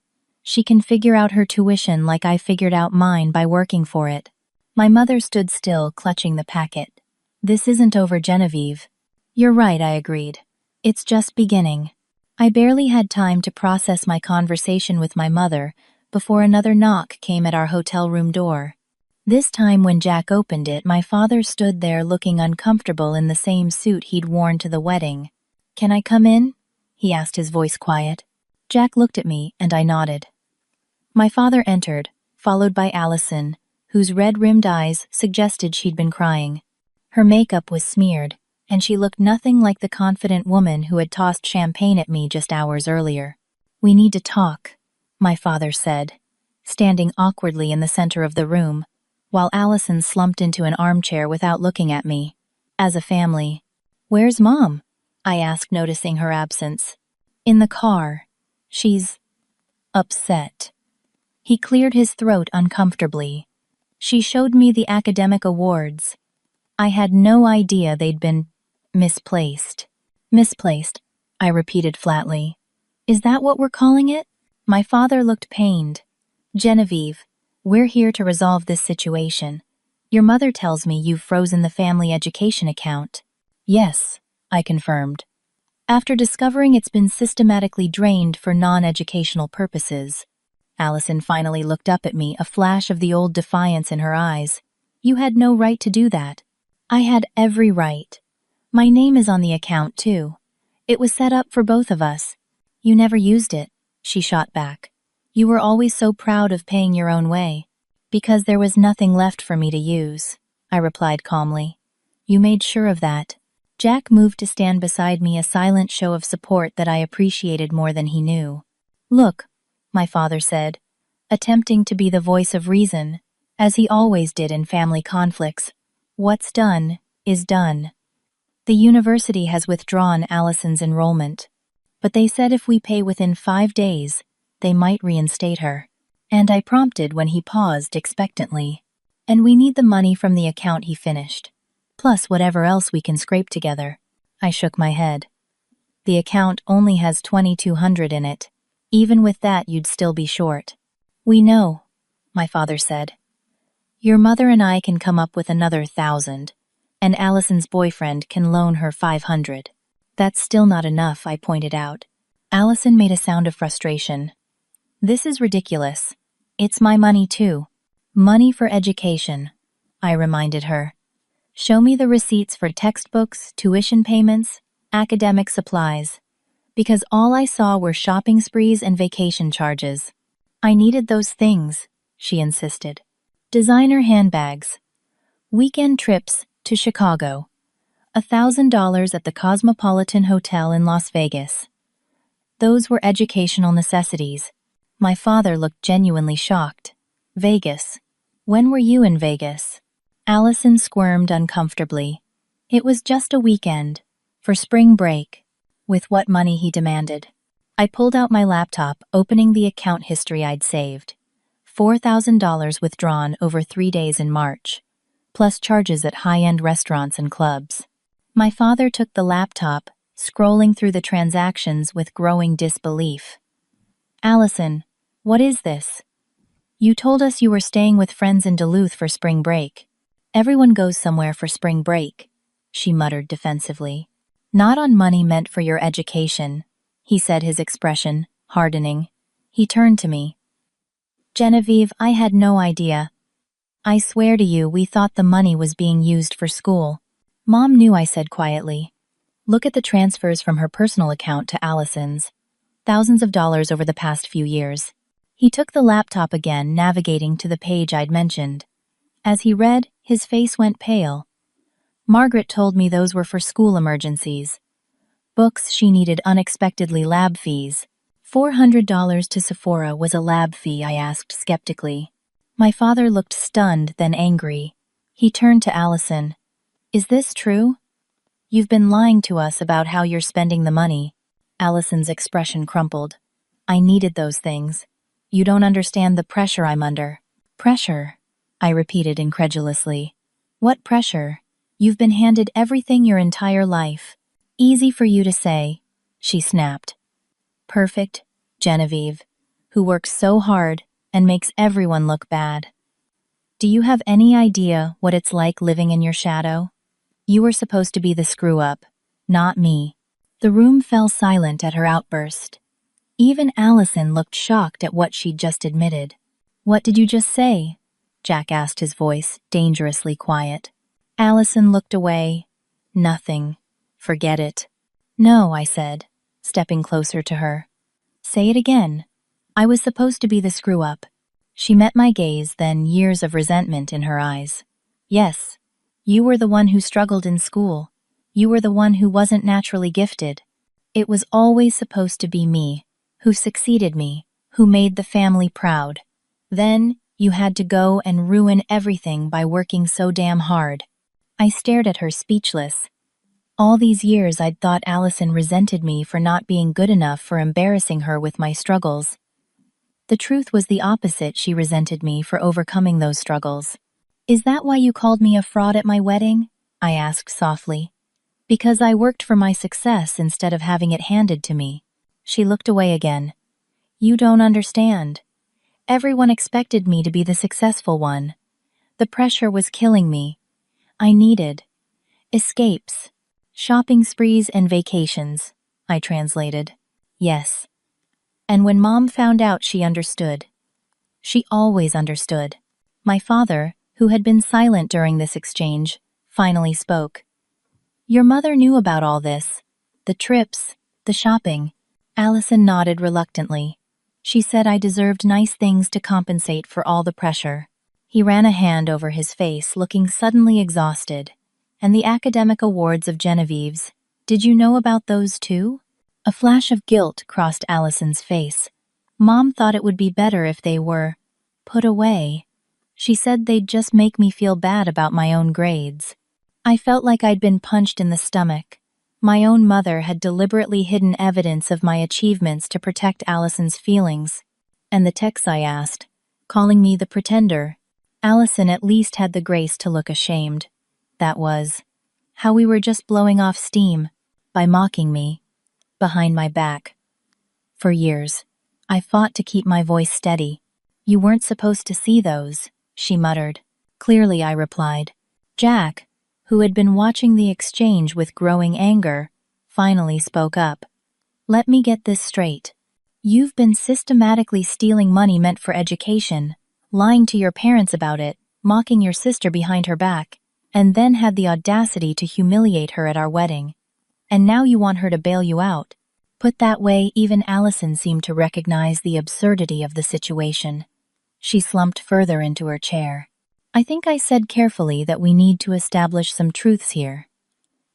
She can figure out her tuition like I figured out mine by working for it. My mother stood still, clutching the packet. This isn't over, Genevieve. You're right, I agreed. It's just beginning. I barely had time to process my conversation with my mother before another knock came at our hotel room door. This time when Jack opened it, my father stood there looking uncomfortable in the same suit he'd worn to the wedding. Can I come in? He asked, his voice quiet. Jack looked at me and I nodded. My father entered, followed by Allison, whose red-rimmed eyes suggested she'd been crying. Her makeup was smeared, and she looked nothing like the confident woman who had tossed champagne at me just hours earlier. We need to talk, my father said, standing awkwardly in the center of the room, while Allison slumped into an armchair without looking at me. As a family. Where's Mom? I asked, noticing her absence. In the car. She's upset. He cleared his throat uncomfortably. She showed me the academic awards. I had no idea they'd been misplaced. Misplaced, I repeated flatly. Is that what we're calling it? My father looked pained. Genevieve, we're here to resolve this situation. Your mother tells me you've frozen the family education account. Yes, I confirmed. After discovering it's been systematically drained for non-educational purposes. Allison finally looked up at me, a flash of the old defiance in her eyes. You had no right to do that. I had every right. My name is on the account, too. It was set up for both of us. You never used it, she shot back. You were always so proud of paying your own way. Because there was nothing left for me to use, I replied calmly. You made sure of that. Jack moved to stand beside me, a silent show of support that I appreciated more than he knew. Look, my father said, attempting to be the voice of reason, as he always did in family conflicts. What's done is done. The university has withdrawn Allison's enrollment, but they said if we pay within 5 days, they might reinstate her. And I prompted when he paused expectantly. And we need the money from the account, he finished. Plus whatever else we can scrape together. I shook my head. The account only has $2,200 in it. Even with that, you'd still be short. We know, my father said. Your mother and I can come up with another 1,000, and Allison's boyfriend can loan her 500. That's still not enough, I pointed out. Allison made a sound of frustration. This is ridiculous. It's my money too. Money for education, I reminded her. Show me the receipts for textbooks, tuition payments, academic supplies. Because all I saw were shopping sprees and vacation charges. I needed those things, she insisted. Designer handbags. Weekend trips to Chicago. $1,000 at the Cosmopolitan Hotel in Las Vegas. Those were educational necessities. My father looked genuinely shocked. Vegas. When were you in Vegas? Allison squirmed uncomfortably. It was just a weekend. For spring break. With what money, he demanded. I pulled out my laptop, opening the account history I'd saved. $4,000 withdrawn over 3 days in March, plus charges at high-end restaurants and clubs. My father took the laptop, scrolling through the transactions with growing disbelief. Allison, what is this? You told us you were staying with friends in Duluth for spring break. Everyone goes somewhere for spring break, she muttered defensively. Not on money meant for your education, he said, his expression hardening. He turned to me. Genevieve, I had no idea. I swear to you, we thought the money was being used for school. Mom knew, I said quietly. Look at the transfers from her personal account to Allison's. Thousands of dollars over the past few years. He took the laptop again, navigating to the page I'd mentioned. As he read, his face went pale. Margaret told me those were for school emergencies. Books she needed, unexpectedly lab fees. $400 to Sephora was a lab fee, I asked skeptically. My father looked stunned, then angry. He turned to Allison. Is this true? You've been lying to us about how you're spending the money. Allison's expression crumpled. I needed those things. You don't understand the pressure I'm under. Pressure? I repeated incredulously. What pressure? You've been handed everything your entire life. Easy for you to say, she snapped. Perfect, Genevieve, who works so hard and makes everyone look bad. Do you have any idea what it's like living in your shadow? You were supposed to be the screw-up, not me. The room fell silent at her outburst. Even Allison looked shocked at what she'd just admitted. What did you just say? Jack asked, his voice dangerously quiet. Allison looked away. Nothing. Forget it. No, I said, stepping closer to her. Say it again. I was supposed to be the screw-up. She met my gaze, then years of resentment in her eyes. Yes, you were the one who struggled in school. You were the one who wasn't naturally gifted. It was always supposed to be me, who succeeded me, who made the family proud. Then, you had to go and ruin everything by working so damn hard. I stared at her, speechless. All these years I'd thought Allison resented me for not being good enough, for embarrassing her with my struggles. The truth was the opposite. She resented me for overcoming those struggles. Is that why you called me a fraud at my wedding? I asked softly. Because I worked for my success instead of having it handed to me. She looked away again. You don't understand. Everyone expected me to be the successful one. The pressure was killing me. I needed escapes, shopping sprees and vacations, I translated. Yes. And when Mom found out, she understood. She always understood. My father, who had been silent during this exchange, finally spoke. Your mother knew about all this. The trips, the shopping. Allison nodded reluctantly. She said I deserved nice things to compensate for all the pressure. He ran a hand over his face, looking suddenly exhausted. And the academic awards of Genevieve's, did you know about those too? A flash of guilt crossed Allison's face. Mom thought it would be better if they were put away. She said they'd just make me feel bad about my own grades. I felt like I'd been punched in the stomach. My own mother had deliberately hidden evidence of my achievements to protect Allison's feelings. And the texts I asked, calling me the pretender. Allison at least had the grace to look ashamed. That was how we were just blowing off steam by mocking me behind my back. For years, I fought to keep my voice steady. You weren't supposed to see those, she muttered. Clearly, I replied. Jack, who had been watching the exchange with growing anger, finally spoke up. Let me get this straight. You've been systematically stealing money meant for education, lying to your parents about it, mocking your sister behind her back, and then had the audacity to humiliate her at our wedding. And now you want her to bail you out. Put that way, even Allison seemed to recognize the absurdity of the situation. She slumped further into her chair. I think I said carefully that we need to establish some truths here.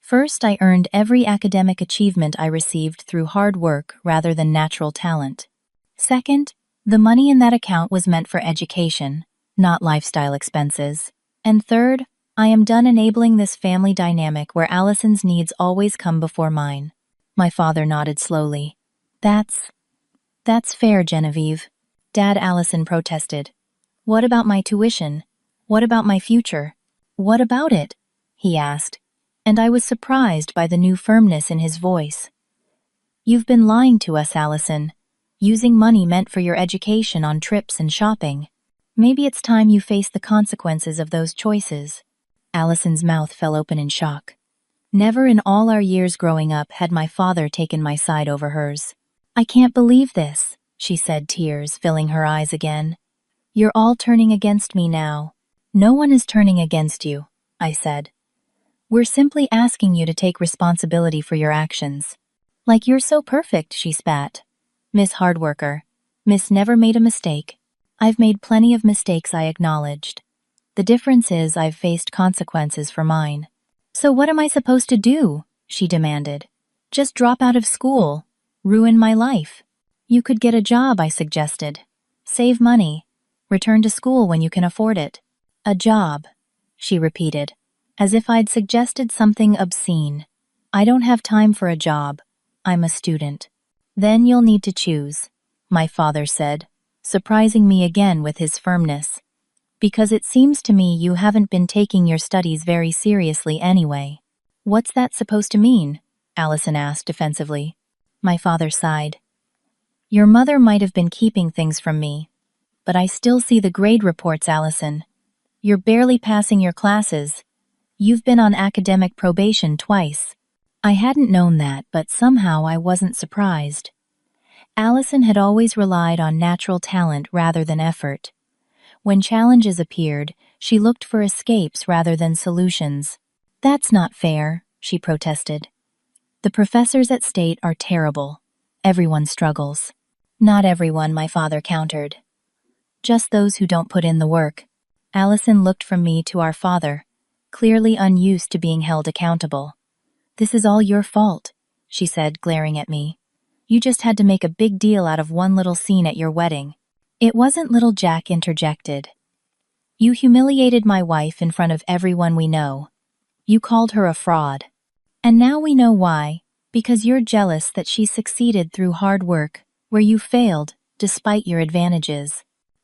First, I earned every academic achievement I received through hard work rather than natural talent. Second, the money in that account was meant for education, not lifestyle expenses. And third, I am done enabling this family dynamic where Allison's needs always come before mine. My father nodded slowly. That's fair, Genevieve. Dad, Allison protested. What about my tuition? What about my future? What about it? He asked, and I was surprised by the new firmness in his voice. You've been lying to us, Allison, using money meant for your education on trips and shopping. Maybe it's time you face the consequences of those choices. Allison's mouth fell open in shock. Never in all our years growing up had my father taken my side over hers. I can't believe this, she said, tears filling her eyes again. You're all turning against me now. No one is turning against you, I said. We're simply asking you to take responsibility for your actions. Like you're so perfect, she spat. Miss Hardworker. Miss never made a mistake. I've made plenty of mistakes, I acknowledged. The difference is I've faced consequences for mine. So what am I supposed to do? She demanded. Just drop out of school. Ruin my life. You could get a job, I suggested. Save money. Return to school when you can afford it. A job, she repeated, as if I'd suggested something obscene. I don't have time for a job. I'm a student. Then you'll need to choose, my father said, surprising me again with his firmness. Because it seems to me you haven't been taking your studies very seriously anyway. What's that supposed to mean? Allison asked defensively. My father sighed. Your mother might have been keeping things from me, but I still see the grade reports, Allison. You're barely passing your classes. You've been on academic probation twice. I hadn't known that, but somehow I wasn't surprised. Allison had always relied on natural talent rather than effort. When challenges appeared, she looked for escapes rather than solutions. That's not fair, she protested. The professors at State are terrible. Everyone struggles. Not everyone, my father countered. Just those who don't put in the work. Allison looked from me to our father, clearly unused to being held accountable. This is all your fault, she said, glaring at me. You just had to make a big deal out of one little scene at your wedding. It wasn't little, Jack interjected. You humiliated my wife in front of everyone we know. You called her a fraud. And now we know why, because you're jealous that she succeeded through hard work, where you failed, despite your advantages.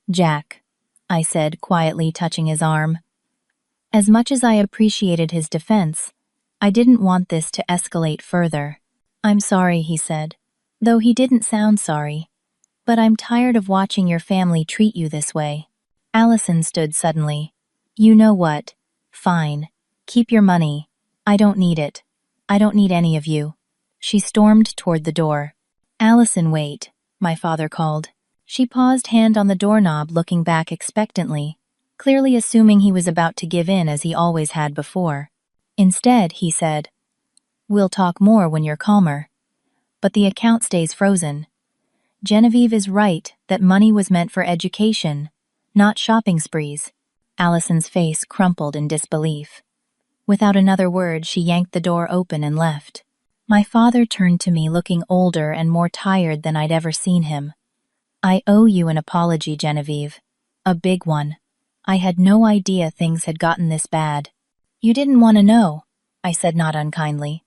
Jack, I said, quietly touching his arm. As much as I appreciated his defense, I didn't want this to escalate further. I'm sorry, he said, though he didn't sound sorry. But I'm tired of watching your family treat you this way. Allison stood suddenly. You know what? Fine. Keep your money. I don't need it. I don't need any of you. She stormed toward the door. Allison, wait, my father called. She paused, hand on the doorknob, looking back expectantly, clearly assuming he was about to give in as he always had before. Instead, he said, We'll talk more when you're calmer. But the account stays frozen. Genevieve is right that money was meant for education, not shopping sprees. Allison's face crumpled in disbelief. Without another word, she yanked the door open and left. My father turned to me, looking older and more tired than I'd ever seen him. I owe you an apology, Genevieve. A big one. I had no idea things had gotten this bad. You didn't want to know, I said, not unkindly.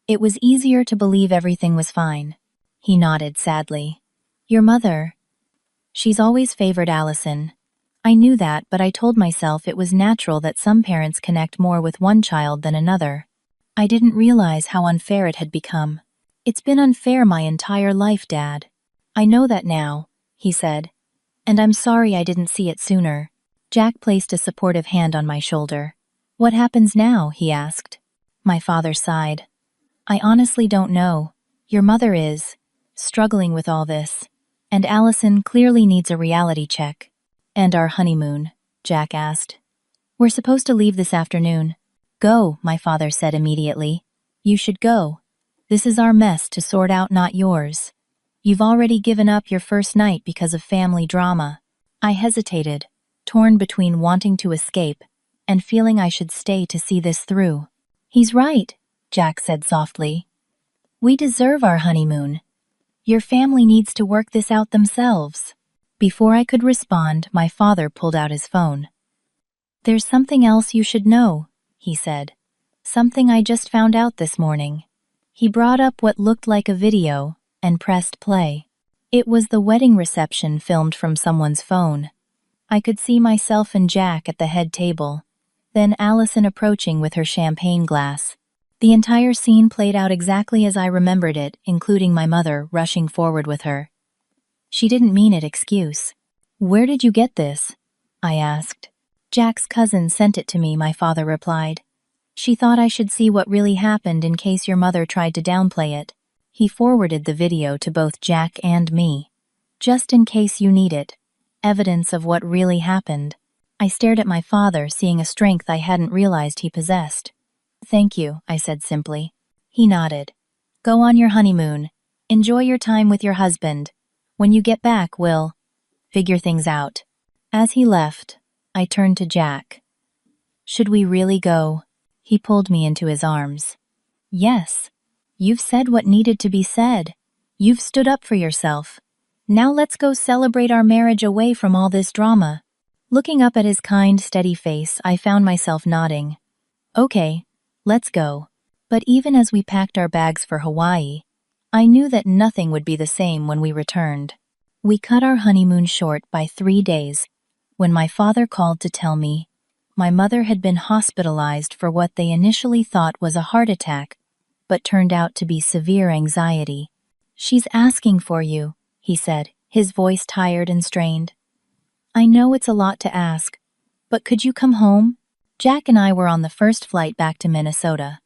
It was easier to believe everything was fine. He nodded sadly. Your mother. She's always favored Allison. I knew that, but I told myself it was natural that some parents connect more with one child than another. I didn't realize how unfair it had become. It's been unfair my entire life, Dad. I know that now, he said. And I'm sorry I didn't see it sooner. Jack placed a supportive hand on my shoulder. What happens now? He asked. My father sighed. I honestly don't know. Your mother is struggling with all this. And Allison clearly needs a reality check. And our honeymoon? Jack asked. We're supposed to leave this afternoon. Go, my father said immediately. You should go. This is our mess to sort out, not yours. You've already given up your first night because of family drama. I hesitated, torn between wanting to escape and feeling I should stay to see this through. He's right, Jack said softly. We deserve our honeymoon. Your family needs to work this out themselves. Before I could respond, my father pulled out his phone. There's something else you should know, he said. Something I just found out this morning. He brought up what looked like a video and pressed play. It was the wedding reception filmed from someone's phone. I could see myself and Jack at the head table, then Allison approaching with her champagne glass. The entire scene played out exactly as I remembered it, including my mother rushing forward with her. She didn't mean it, excuse. Where did you get this? I asked. Jack's cousin sent it to me, my father replied. She thought I should see what really happened in case your mother tried to downplay it. He forwarded the video to both Jack and me. Just in case you need it. Evidence of what really happened. I stared at my father, seeing a strength I hadn't realized he possessed. Thank you, I said simply. He nodded. Go on your honeymoon. Enjoy your time with your husband. When you get back, we'll figure things out. As he left, I turned to Jack. Should we really go? He pulled me into his arms. Yes. You've said what needed to be said. You've stood up for yourself. Now let's go celebrate our marriage away from all this drama. Looking up at his kind, steady face, I found myself nodding. Okay, let's go. But even as we packed our bags for Hawaii, I knew that nothing would be the same when we returned. We cut our honeymoon short by 3 days. When my father called to tell me, my mother had been hospitalized for what they initially thought was a heart attack, but turned out to be severe anxiety. "She's asking for you," he said, his voice tired and strained. "I know it's a lot to ask, but could you come home?" Jack and I were on the first flight back to Minnesota.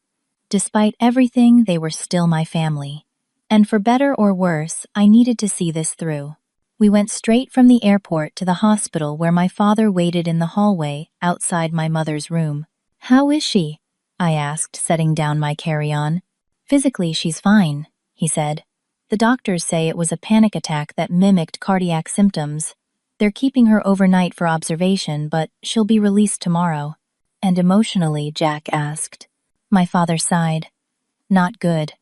Despite everything, they were still my family. And for better or worse, I needed to see this through. We went straight from the airport to the hospital where my father waited in the hallway outside my mother's room. "How is she?" I asked, setting down my carry-on. "Physically, she's fine," he said. "The doctors say it was a panic attack that mimicked cardiac symptoms. They're keeping her overnight for observation, but she'll be released tomorrow." "And emotionally?" Jack asked. My father sighed. "Not good.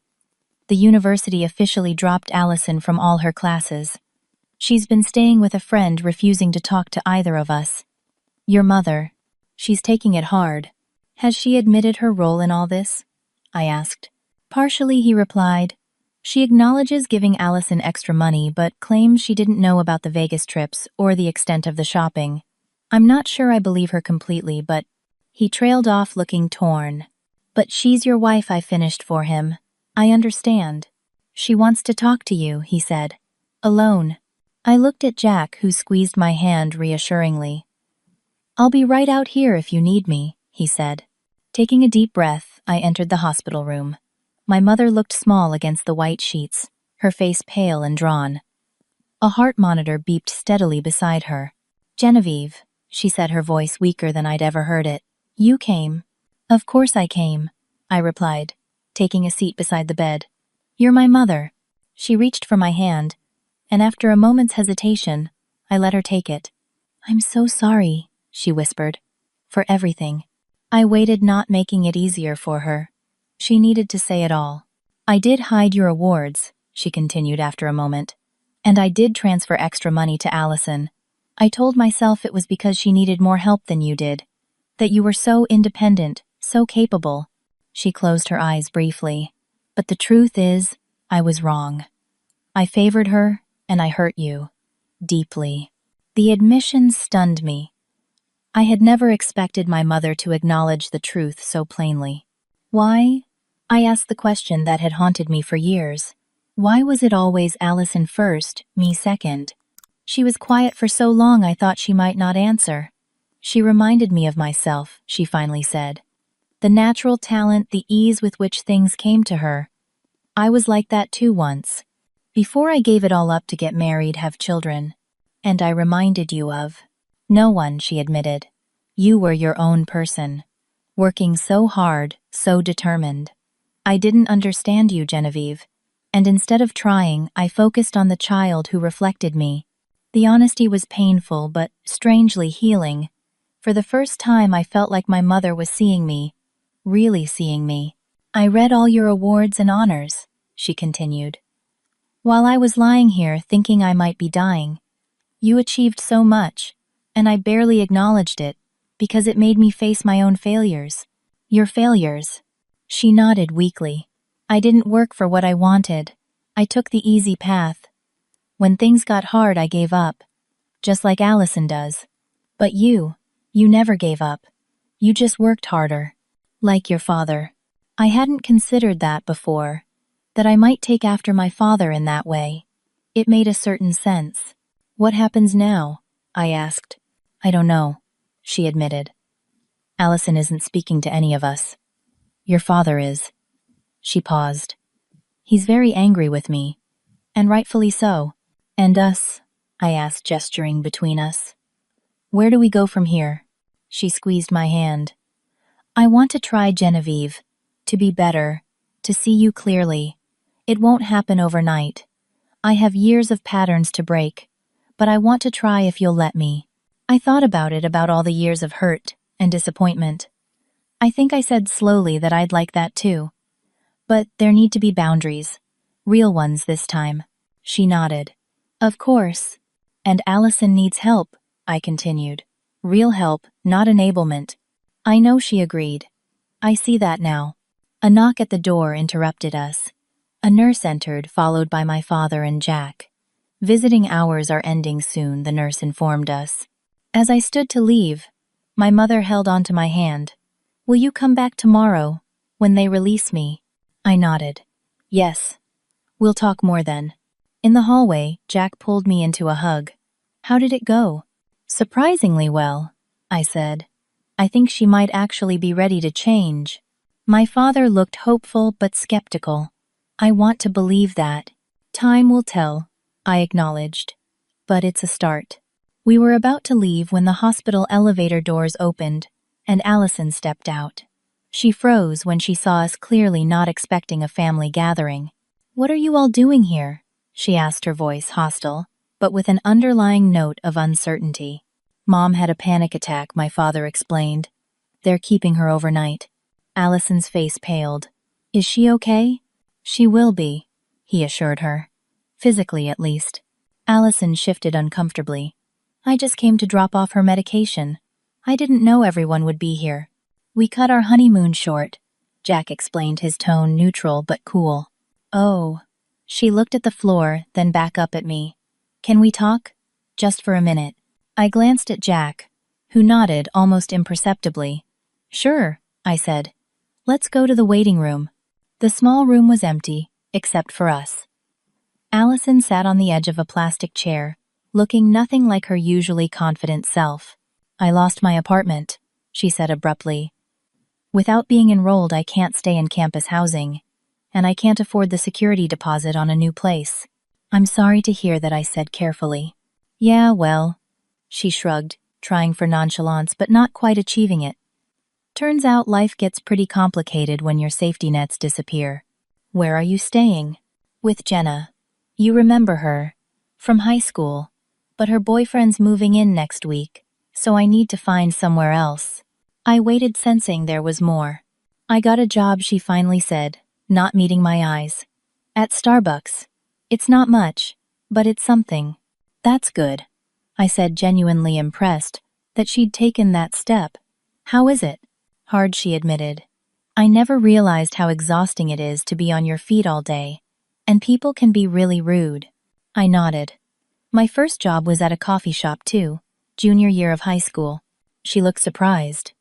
The university officially dropped Allison from all her classes. She's been staying with a friend, refusing to talk to either of us. Your mother, she's taking it hard. Has she admitted her role in all this?" I asked. "Partially," he replied. "She acknowledges giving Allison extra money, but claims she didn't know about the Vegas trips or the extent of the shopping. I'm not sure I believe her completely, but..." He trailed off, looking torn. "But she's your wife," I finished for him. "I understand. She wants to talk to you," he said. "Alone." I looked at Jack, who squeezed my hand reassuringly. "I'll be right out here if you need me," he said. Taking a deep breath, I entered the hospital room. My mother looked small against the white sheets, her face pale and drawn. A heart monitor beeped steadily beside her. "Genevieve," she said, her voice weaker than I'd ever heard it. "You came." "Of course I came," I replied, taking a seat beside the bed. "You're my mother." She reached for my hand, and after a moment's hesitation, I let her take it. "I'm so sorry," she whispered, "for everything." I waited, not making it easier for her. She needed to say it all. "I did hide your awards," she continued after a moment. "And I did transfer extra money to Allison. I told myself it was because she needed more help than you did. That you were so independent, so capable." She closed her eyes briefly. "But the truth is, I was wrong. I favored her, and I hurt you. Deeply." The admission stunned me. I had never expected my mother to acknowledge the truth so plainly. "Why?" I asked the question that had haunted me for years. Why was it always Allison first, me second? She was quiet for so long I thought she might not answer. "She reminded me of myself," she finally said. "The natural talent, the ease with which things came to her. I was like that too once. Before I gave it all up to get married, have children. And I reminded you of..." "No one," she admitted. "You were your own person. Working so hard, so determined. I didn't understand you, Genevieve. And instead of trying, I focused on the child who reflected me." The honesty was painful, but strangely healing. For the first time, I felt like my mother was seeing me, really seeing me. "I read all your awards and honors," she continued. "While I was lying here thinking I might be dying. You achieved so much, and I barely acknowledged it, because it made me face my own failures." "Your failures?" She nodded weakly. "I didn't work for what I wanted. I took the easy path. When things got hard, I gave up. Just like Allison does. But you never gave up. You just worked harder. Like your father." I hadn't considered that before, that I might take after my father in that way. It made a certain sense. "What happens now?" I asked. "I don't know," she admitted. "Allison isn't speaking to any of us. Your father is." She paused. "He's very angry with me, and rightfully so." "And us?" I asked, gesturing between us. "Where do we go from here?" She squeezed my hand. "I want to try, Genevieve. To be better. To see you clearly. It won't happen overnight. I have years of patterns to break. But I want to try if you'll let me." I thought about all the years of hurt and disappointment. I think I said slowly that I'd like that too. But there need to be boundaries. Real ones this time. She nodded. "Of course. And Allison needs help," I continued. "Real help, not enablement." "I know," she agreed. "I see that now." A knock at the door interrupted us. A nurse entered, followed by my father and Jack. "Visiting hours are ending soon," the nurse informed us. As I stood to leave, my mother held onto my hand. Will you come back tomorrow, when they release me? I nodded. Yes. We'll talk more then. In the hallway, Jack pulled me into a hug. How did it go? Surprisingly well, I said. I think she might actually be ready to change. My father looked hopeful but skeptical. I want to believe that. Time will tell, I acknowledged. But it's a start. We were about to leave when the hospital elevator doors opened, and Allison stepped out. She froze when she saw us, clearly not expecting a family gathering. What are you all doing here? She asked, her voice hostile, but with an underlying note of uncertainty. Mom had a panic attack, my father explained. They're keeping her overnight. Allison's face paled. Is she okay? She will be, he assured her. Physically, at least. Allison shifted uncomfortably. I just came to drop off her medication. I didn't know everyone would be here. We cut our honeymoon short, Jack explained, his tone neutral but cool. Oh. She looked at the floor, then back up at me. Can we talk? Just for a minute. I glanced at Jack, who nodded almost imperceptibly. Sure, I said. Let's go to the waiting room. The small room was empty, except for us. Allison sat on the edge of a plastic chair, looking nothing like her usually confident self. I lost my apartment, she said abruptly. Without being enrolled, I can't stay in campus housing, and I can't afford the security deposit on a new place. I'm sorry to hear that, I said carefully. Yeah, well, she shrugged, trying for nonchalance but not quite achieving it. Turns out life gets pretty complicated when your safety nets disappear. Where are you staying? With Jenna. You remember her. From high school. But her boyfriend's moving in next week, so I need to find somewhere else. I waited, sensing there was more. I got a job, she finally said, not meeting my eyes. At Starbucks. It's not much, but it's something. That's good, I said, genuinely impressed that she'd taken that step. How is it? Hard, she admitted. I never realized how exhausting it is to be on your feet all day, and people can be really rude. I nodded. My first job was at a coffee shop too, junior year of high school. She looked surprised.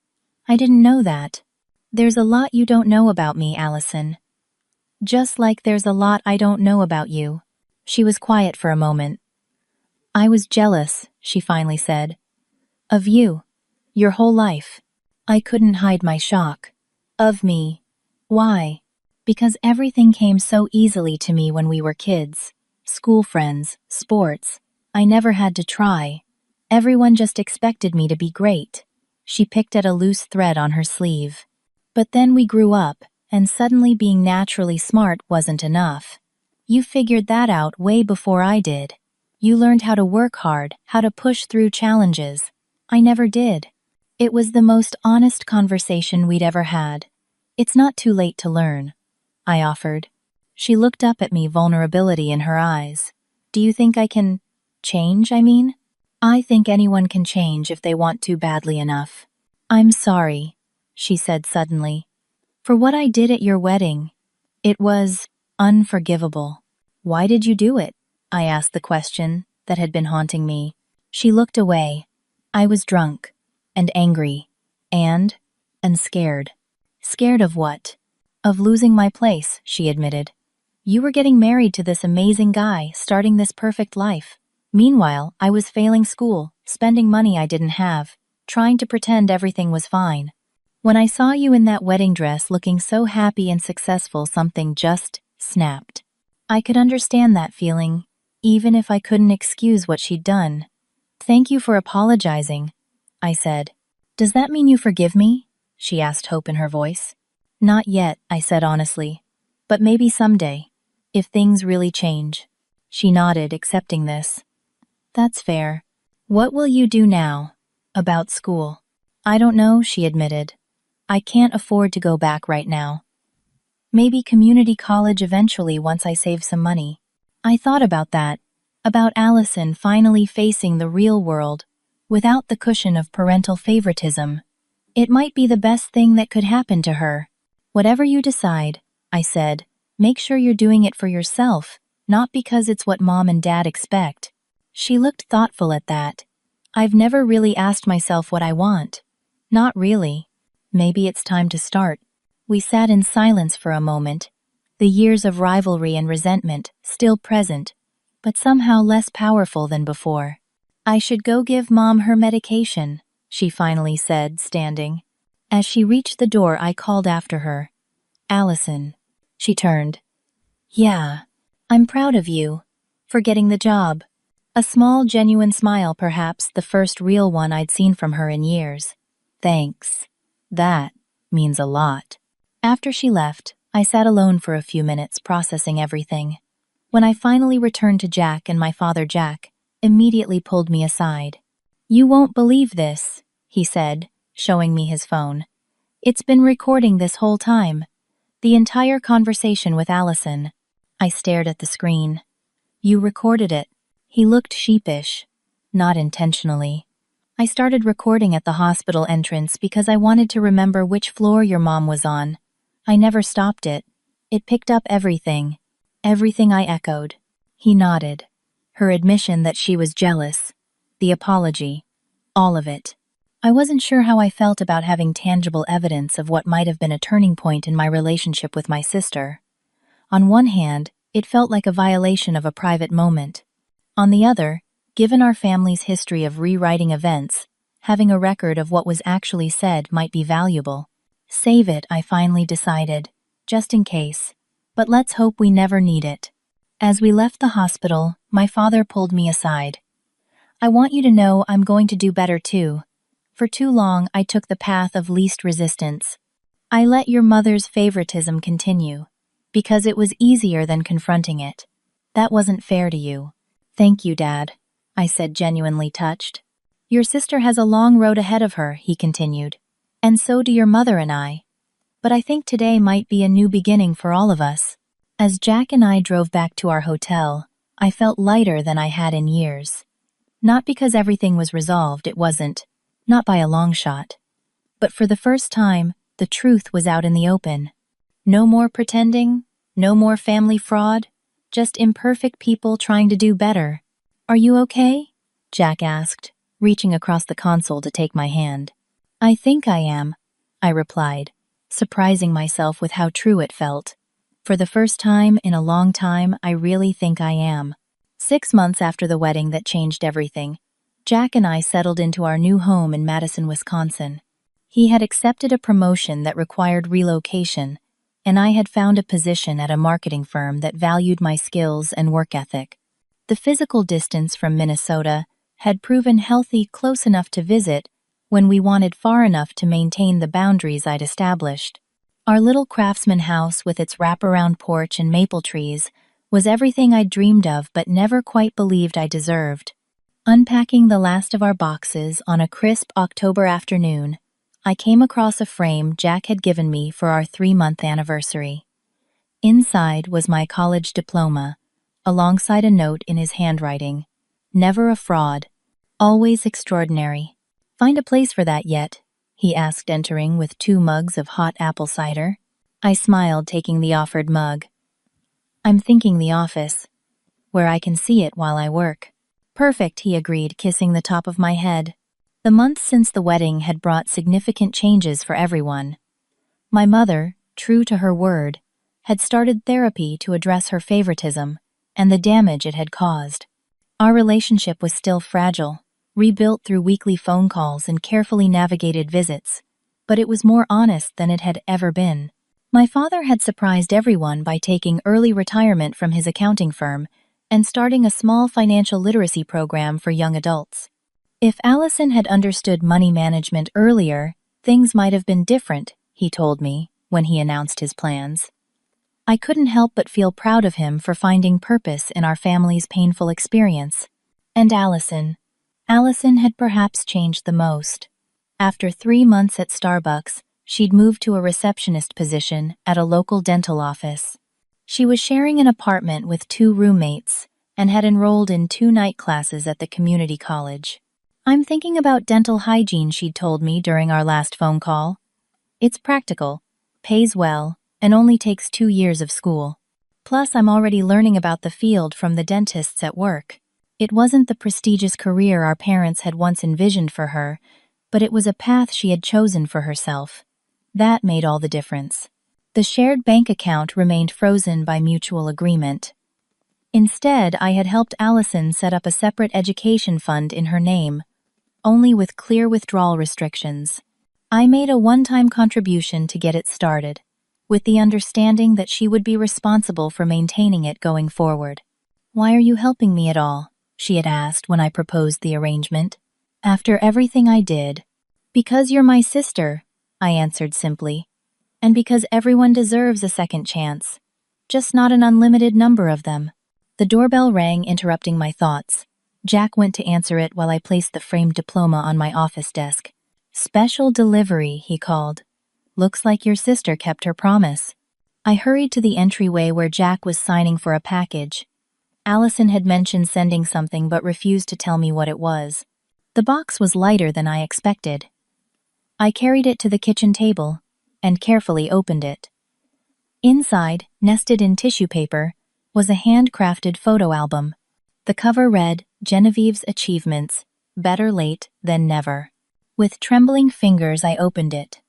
I didn't know that. There's a lot you don't know about me, Allison. Just like there's a lot I don't know about you. She was quiet for a moment. I was jealous, she finally said. Of you. Your whole life. I couldn't hide my shock. Of me. Why? Because everything came so easily to me when we were kids. School friends, sports. I never had to try. Everyone just expected me to be great. She picked at a loose thread on her sleeve. But then we grew up, and suddenly being naturally smart wasn't enough. You figured that out way before I did. You learned how to work hard, how to push through challenges. I never did. It was the most honest conversation we'd ever had. It's not too late to learn, I offered. She looked up at me, vulnerability in her eyes. Do you think I can change, I mean? I think anyone can change if they want to badly enough. I'm sorry, she said suddenly, for what I did at your wedding. It was unforgivable. Why did you do it? I asked the question that had been haunting me. She looked away. I was drunk, and angry, and scared. Scared of what? Of losing my place, she admitted. You were getting married to this amazing guy, starting this perfect life. Meanwhile, I was failing school, spending money I didn't have, trying to pretend everything was fine. When I saw you in that wedding dress looking so happy and successful, something just snapped. I could understand that feeling, even if I couldn't excuse what she'd done. Thank you for apologizing, I said. Does that mean you forgive me? She asked, hope in her voice. Not yet, I said honestly, but maybe someday, if things really change. She nodded, accepting this. That's fair. What will you do now? About school? I don't know, she admitted. I can't afford to go back right now. Maybe community college eventually once I save some money. I thought about that, about Allison finally facing the real world, without the cushion of parental favoritism. It might be the best thing that could happen to her. Whatever you decide, I said, make sure you're doing it for yourself, not because it's what Mom and Dad expect. She looked thoughtful at that. I've never really asked myself what I want. Not really. Maybe it's time to start. We sat in silence for a moment, the years of rivalry and resentment still present, but somehow less powerful than before. I should go give Mom her medication, she finally said, standing. As she reached the door, I called after her. Allison. She turned. Yeah, I'm proud of you. For getting the job. A small, genuine smile, perhaps the first real one I'd seen from her in years. Thanks. That means a lot. After she left, I sat alone for a few minutes processing everything. When I finally returned to Jack, and my father Jack immediately pulled me aside. You won't believe this, he said, showing me his phone. It's been recording this whole time. The entire conversation with Allison. I stared at the screen. You recorded it. He looked sheepish. Not intentionally. I started recording at the hospital entrance because I wanted to remember which floor your mom was on. I never stopped it. It picked up everything. Everything I echoed. He nodded. Her admission that she was jealous. The apology. All of it. I wasn't sure how I felt about having tangible evidence of what might have been a turning point in my relationship with my sister. On one hand, it felt like a violation of a private moment. On the other, given our family's history of rewriting events, having a record of what was actually said might be valuable. Save it, I finally decided, just in case. But let's hope we never need it. As we left the hospital, my father pulled me aside. I want you to know I'm going to do better too. For too long, I took the path of least resistance. I let your mother's favoritism continue, because it was easier than confronting it. That wasn't fair to you. Thank you, Dad, I said, genuinely touched. Your sister has a long road ahead of her, he continued. And so do your mother and I. But I think today might be a new beginning for all of us. As Jack and I drove back to our hotel, I felt lighter than I had in years. Not because everything was resolved, it wasn't. Not by a long shot. But for the first time, the truth was out in the open. No more pretending, no more family fraud, just imperfect people trying to do better. Are you okay? Jack asked, reaching across the console to take my hand. I think I am, I replied, surprising myself with how true it felt. For the first time in a long time, I really think I am. 6 months after the wedding that changed everything, Jack and I settled into our new home in Madison, Wisconsin. He had accepted a promotion that required relocation, and I had found a position at a marketing firm that valued my skills and work ethic. The physical distance from Minnesota had proven healthy, close enough to visit, when we wanted far enough to maintain the boundaries I'd established. Our little craftsman house with its wraparound porch and maple trees was everything I'd dreamed of but never quite believed I deserved. Unpacking the last of our boxes on a crisp October afternoon, I came across a frame Jack had given me for our 3-month anniversary. Inside was my college diploma, alongside a note in his handwriting. Never a fraud. Always extraordinary. Find a place for that yet? He asked, entering with 2 mugs of hot apple cider. I smiled, taking the offered mug. I'm thinking the office, where I can see it while I work. Perfect, he agreed, kissing the top of my head. The months since the wedding had brought significant changes for everyone. My mother, true to her word, had started therapy to address her favoritism and the damage it had caused. Our relationship was still fragile, rebuilt through weekly phone calls and carefully navigated visits, but it was more honest than it had ever been. My father had surprised everyone by taking early retirement from his accounting firm and starting a small financial literacy program for young adults. If Allison had understood money management earlier, things might have been different, he told me when he announced his plans. I couldn't help but feel proud of him for finding purpose in our family's painful experience. And Allison had perhaps changed the most. After 3 months at Starbucks, she'd moved to a receptionist position at a local dental office. She was sharing an apartment with 2 roommates and had enrolled in 2 night classes at the community college. I'm thinking about dental hygiene, she'd told me during our last phone call. It's practical, pays well, and only takes 2 years of school. Plus, I'm already learning about the field from the dentists at work. It wasn't the prestigious career our parents had once envisioned for her, but it was a path she had chosen for herself. That made all the difference. The shared bank account remained frozen by mutual agreement. Instead, I had helped Allison set up a separate education fund in her name, only with clear withdrawal restrictions. I made a one-time contribution to get it started, with the understanding that she would be responsible for maintaining it going forward. "Why are you helping me at all?" she had asked when I proposed the arrangement. "After everything I did." "Because you're my sister," I answered simply, "and because everyone deserves a second chance, just not an unlimited number of them." The doorbell rang, interrupting my thoughts. Jack went to answer it while I placed the framed diploma on my office desk. "Special delivery," he called. "Looks like your sister kept her promise." I hurried to the entryway where Jack was signing for a package. Allison had mentioned sending something but refused to tell me what it was. The box was lighter than I expected. I carried it to the kitchen table and carefully opened it. Inside, nested in tissue paper, was a handcrafted photo album. The cover read, "Genevieve's Achievements, Better Late Than Never." With trembling fingers, I opened it.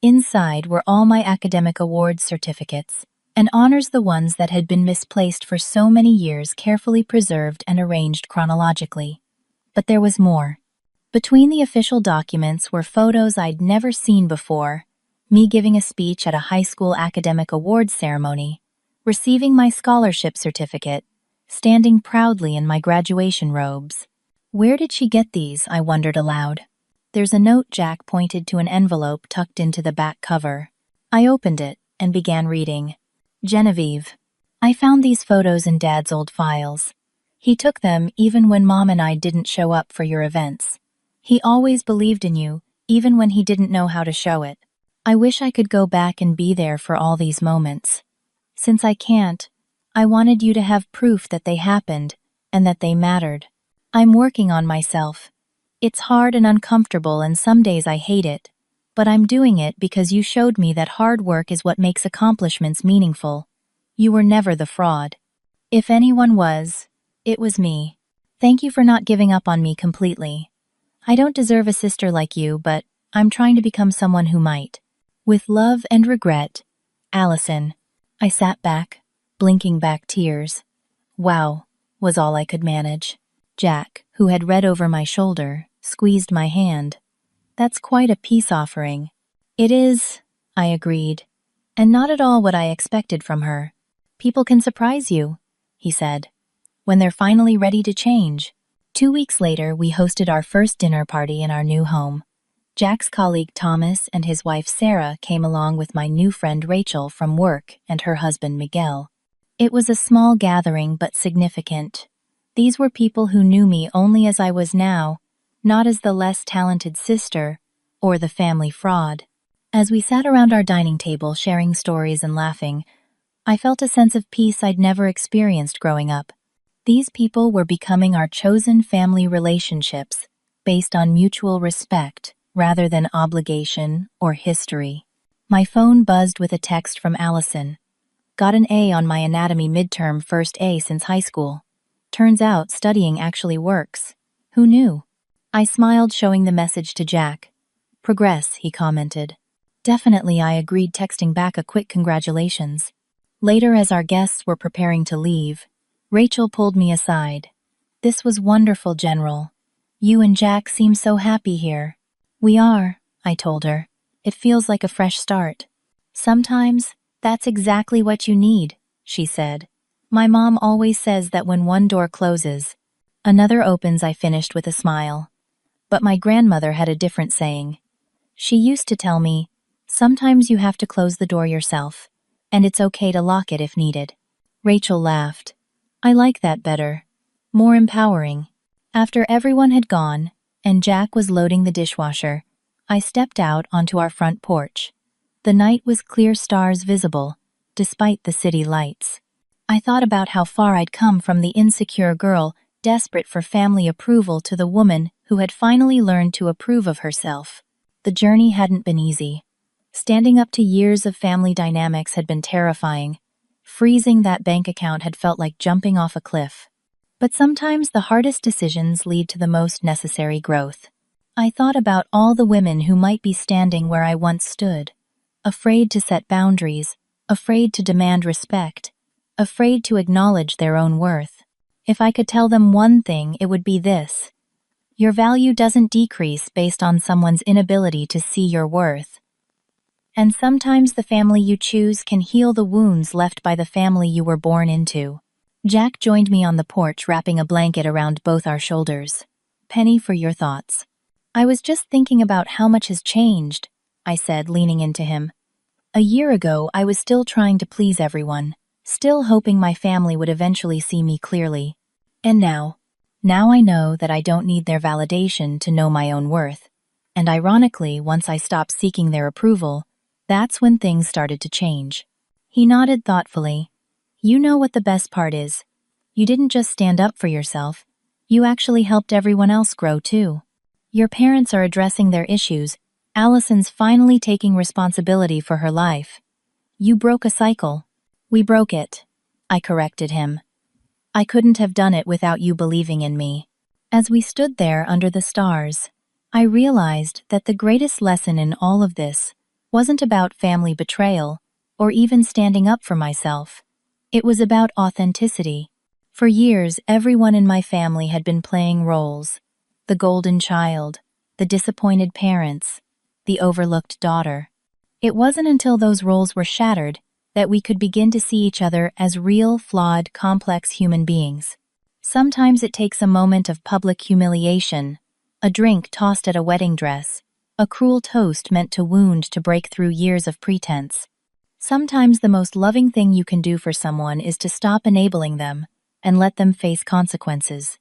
Inside were all my academic awards certificates, and honors, the ones that had been misplaced for so many years, carefully preserved and arranged chronologically. But there was more. Between the official documents were photos I'd never seen before, me giving a speech at a high school academic awards ceremony, receiving my scholarship certificate, standing proudly in my graduation robes. Where did she get these, I wondered aloud. "There's a note." Jack pointed to an envelope tucked into the back cover. I opened it and began reading. "Genevieve, I found these photos in Dad's old files. He took them even when Mom and I didn't show up for your events. He always believed in you, even when he didn't know how to show it. I wish I could go back and be there for all these moments. Since I can't, I wanted you to have proof that they happened and that they mattered. I'm working on myself. It's hard and uncomfortable, and some days I hate it, but I'm doing it because you showed me that hard work is what makes accomplishments meaningful. You were never the fraud. If anyone was, it was me. Thank you for not giving up on me completely. I don't deserve a sister like you, but I'm trying to become someone who might. With love and regret, Allison." I sat back, blinking back tears. "Wow," was all I could manage. Jack, who had read over my shoulder, squeezed my hand. "That's quite a peace offering." "It is," I agreed, "and not at all what I expected from her. People can surprise you," he said, "when they're finally ready to change." 2 weeks later, we hosted our first dinner party in our new home. Jack's colleague Thomas and his wife Sarah came along with my new friend Rachel from work and her husband Miguel. It was a small gathering but significant. These were people who knew me only as I was now, not as the less talented sister or the family fraud. As we sat around our dining table sharing stories and laughing, I felt a sense of peace I'd never experienced growing up. These people were becoming our chosen family relationships, based on mutual respect rather than obligation or history. My phone buzzed with a text from Allison. "Got an A on my anatomy midterm, first A since high school. Turns out studying actually works. Who knew?" I smiled, showing the message to Jack. "Progress," he commented. "Definitely," I agreed, texting back a quick congratulations. Later, as our guests were preparing to leave, Rachel pulled me aside. "This was wonderful, General. You and Jack seem so happy here." "We are," I told her. "It feels like a fresh start." "Sometimes, that's exactly what you need," she said. "My mom always says that when one door closes, another opens." I finished with a smile. But my grandmother had a different saying. She used to tell me, "Sometimes you have to close the door yourself, and it's okay to lock it if needed." Rachel laughed. "I like that better. More empowering." After everyone had gone, and Jack was loading the dishwasher, I stepped out onto our front porch. The night was clear, stars visible, despite the city lights. I thought about how far I'd come from the insecure girl, desperate for family approval, to the woman who had finally learned to approve of herself. The journey hadn't been easy. Standing up to years of family dynamics had been terrifying. Freezing that bank account had felt like jumping off a cliff. But sometimes the hardest decisions lead to the most necessary growth. I thought about all the women who might be standing where I once stood, afraid to set boundaries, afraid to demand respect, afraid to acknowledge their own worth. If I could tell them one thing, it would be this: your value doesn't decrease based on someone's inability to see your worth. And sometimes the family you choose can heal the wounds left by the family you were born into. Jack joined me on the porch, wrapping a blanket around both our shoulders. Penny, for your thoughts. I was just thinking about how much has changed, I said, leaning into him. A year ago, I was still trying to please everyone, still hoping my family would eventually see me clearly. And now I know that I don't need their validation to know my own worth. And ironically, once I stopped seeking their approval, that's when things started to change. He nodded thoughtfully. You know what the best part is? You didn't just stand up for yourself. You actually helped everyone else grow too. Your parents are addressing their issues. Allison's finally taking responsibility for her life. You broke a cycle. We broke it. I corrected him. I couldn't have done it without you believing in me. As we stood there under the stars, I realized that the greatest lesson in all of this wasn't about family betrayal or even standing up for myself. It was about authenticity. For years, everyone in my family had been playing roles: the golden child, the disappointed parents, the overlooked daughter. It wasn't until those roles were shattered that we could begin to see each other as real, flawed, complex human beings. Sometimes it takes a moment of public humiliation, a drink tossed at a wedding dress, a cruel toast meant to wound to break through years of pretense. Sometimes the most loving thing you can do for someone is to stop enabling them and let them face consequences.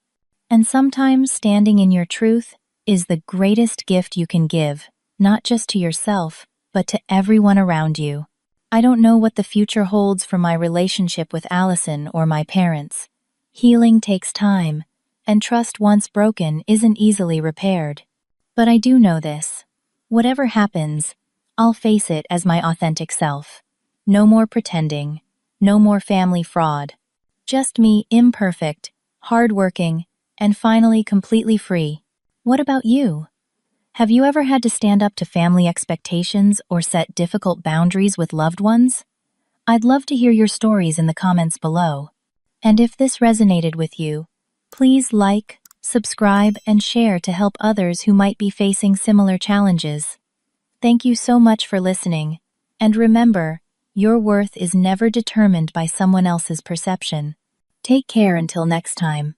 And sometimes standing in your truth is the greatest gift you can give, not just to yourself, but to everyone around you. I don't know what the future holds for my relationship with Allison or my parents. Healing takes time, and trust once broken isn't easily repaired. But I do know this: whatever happens, I'll face it as my authentic self. No more pretending, no more family fraud. Just me, imperfect, hardworking, and finally completely free. What about you? Have you ever had to stand up to family expectations or set difficult boundaries with loved ones? I'd love to hear your stories in the comments below. And if this resonated with you, please like, subscribe, and share to help others who might be facing similar challenges. Thank you so much for listening, and remember, your worth is never determined by someone else's perception. Take care until next time.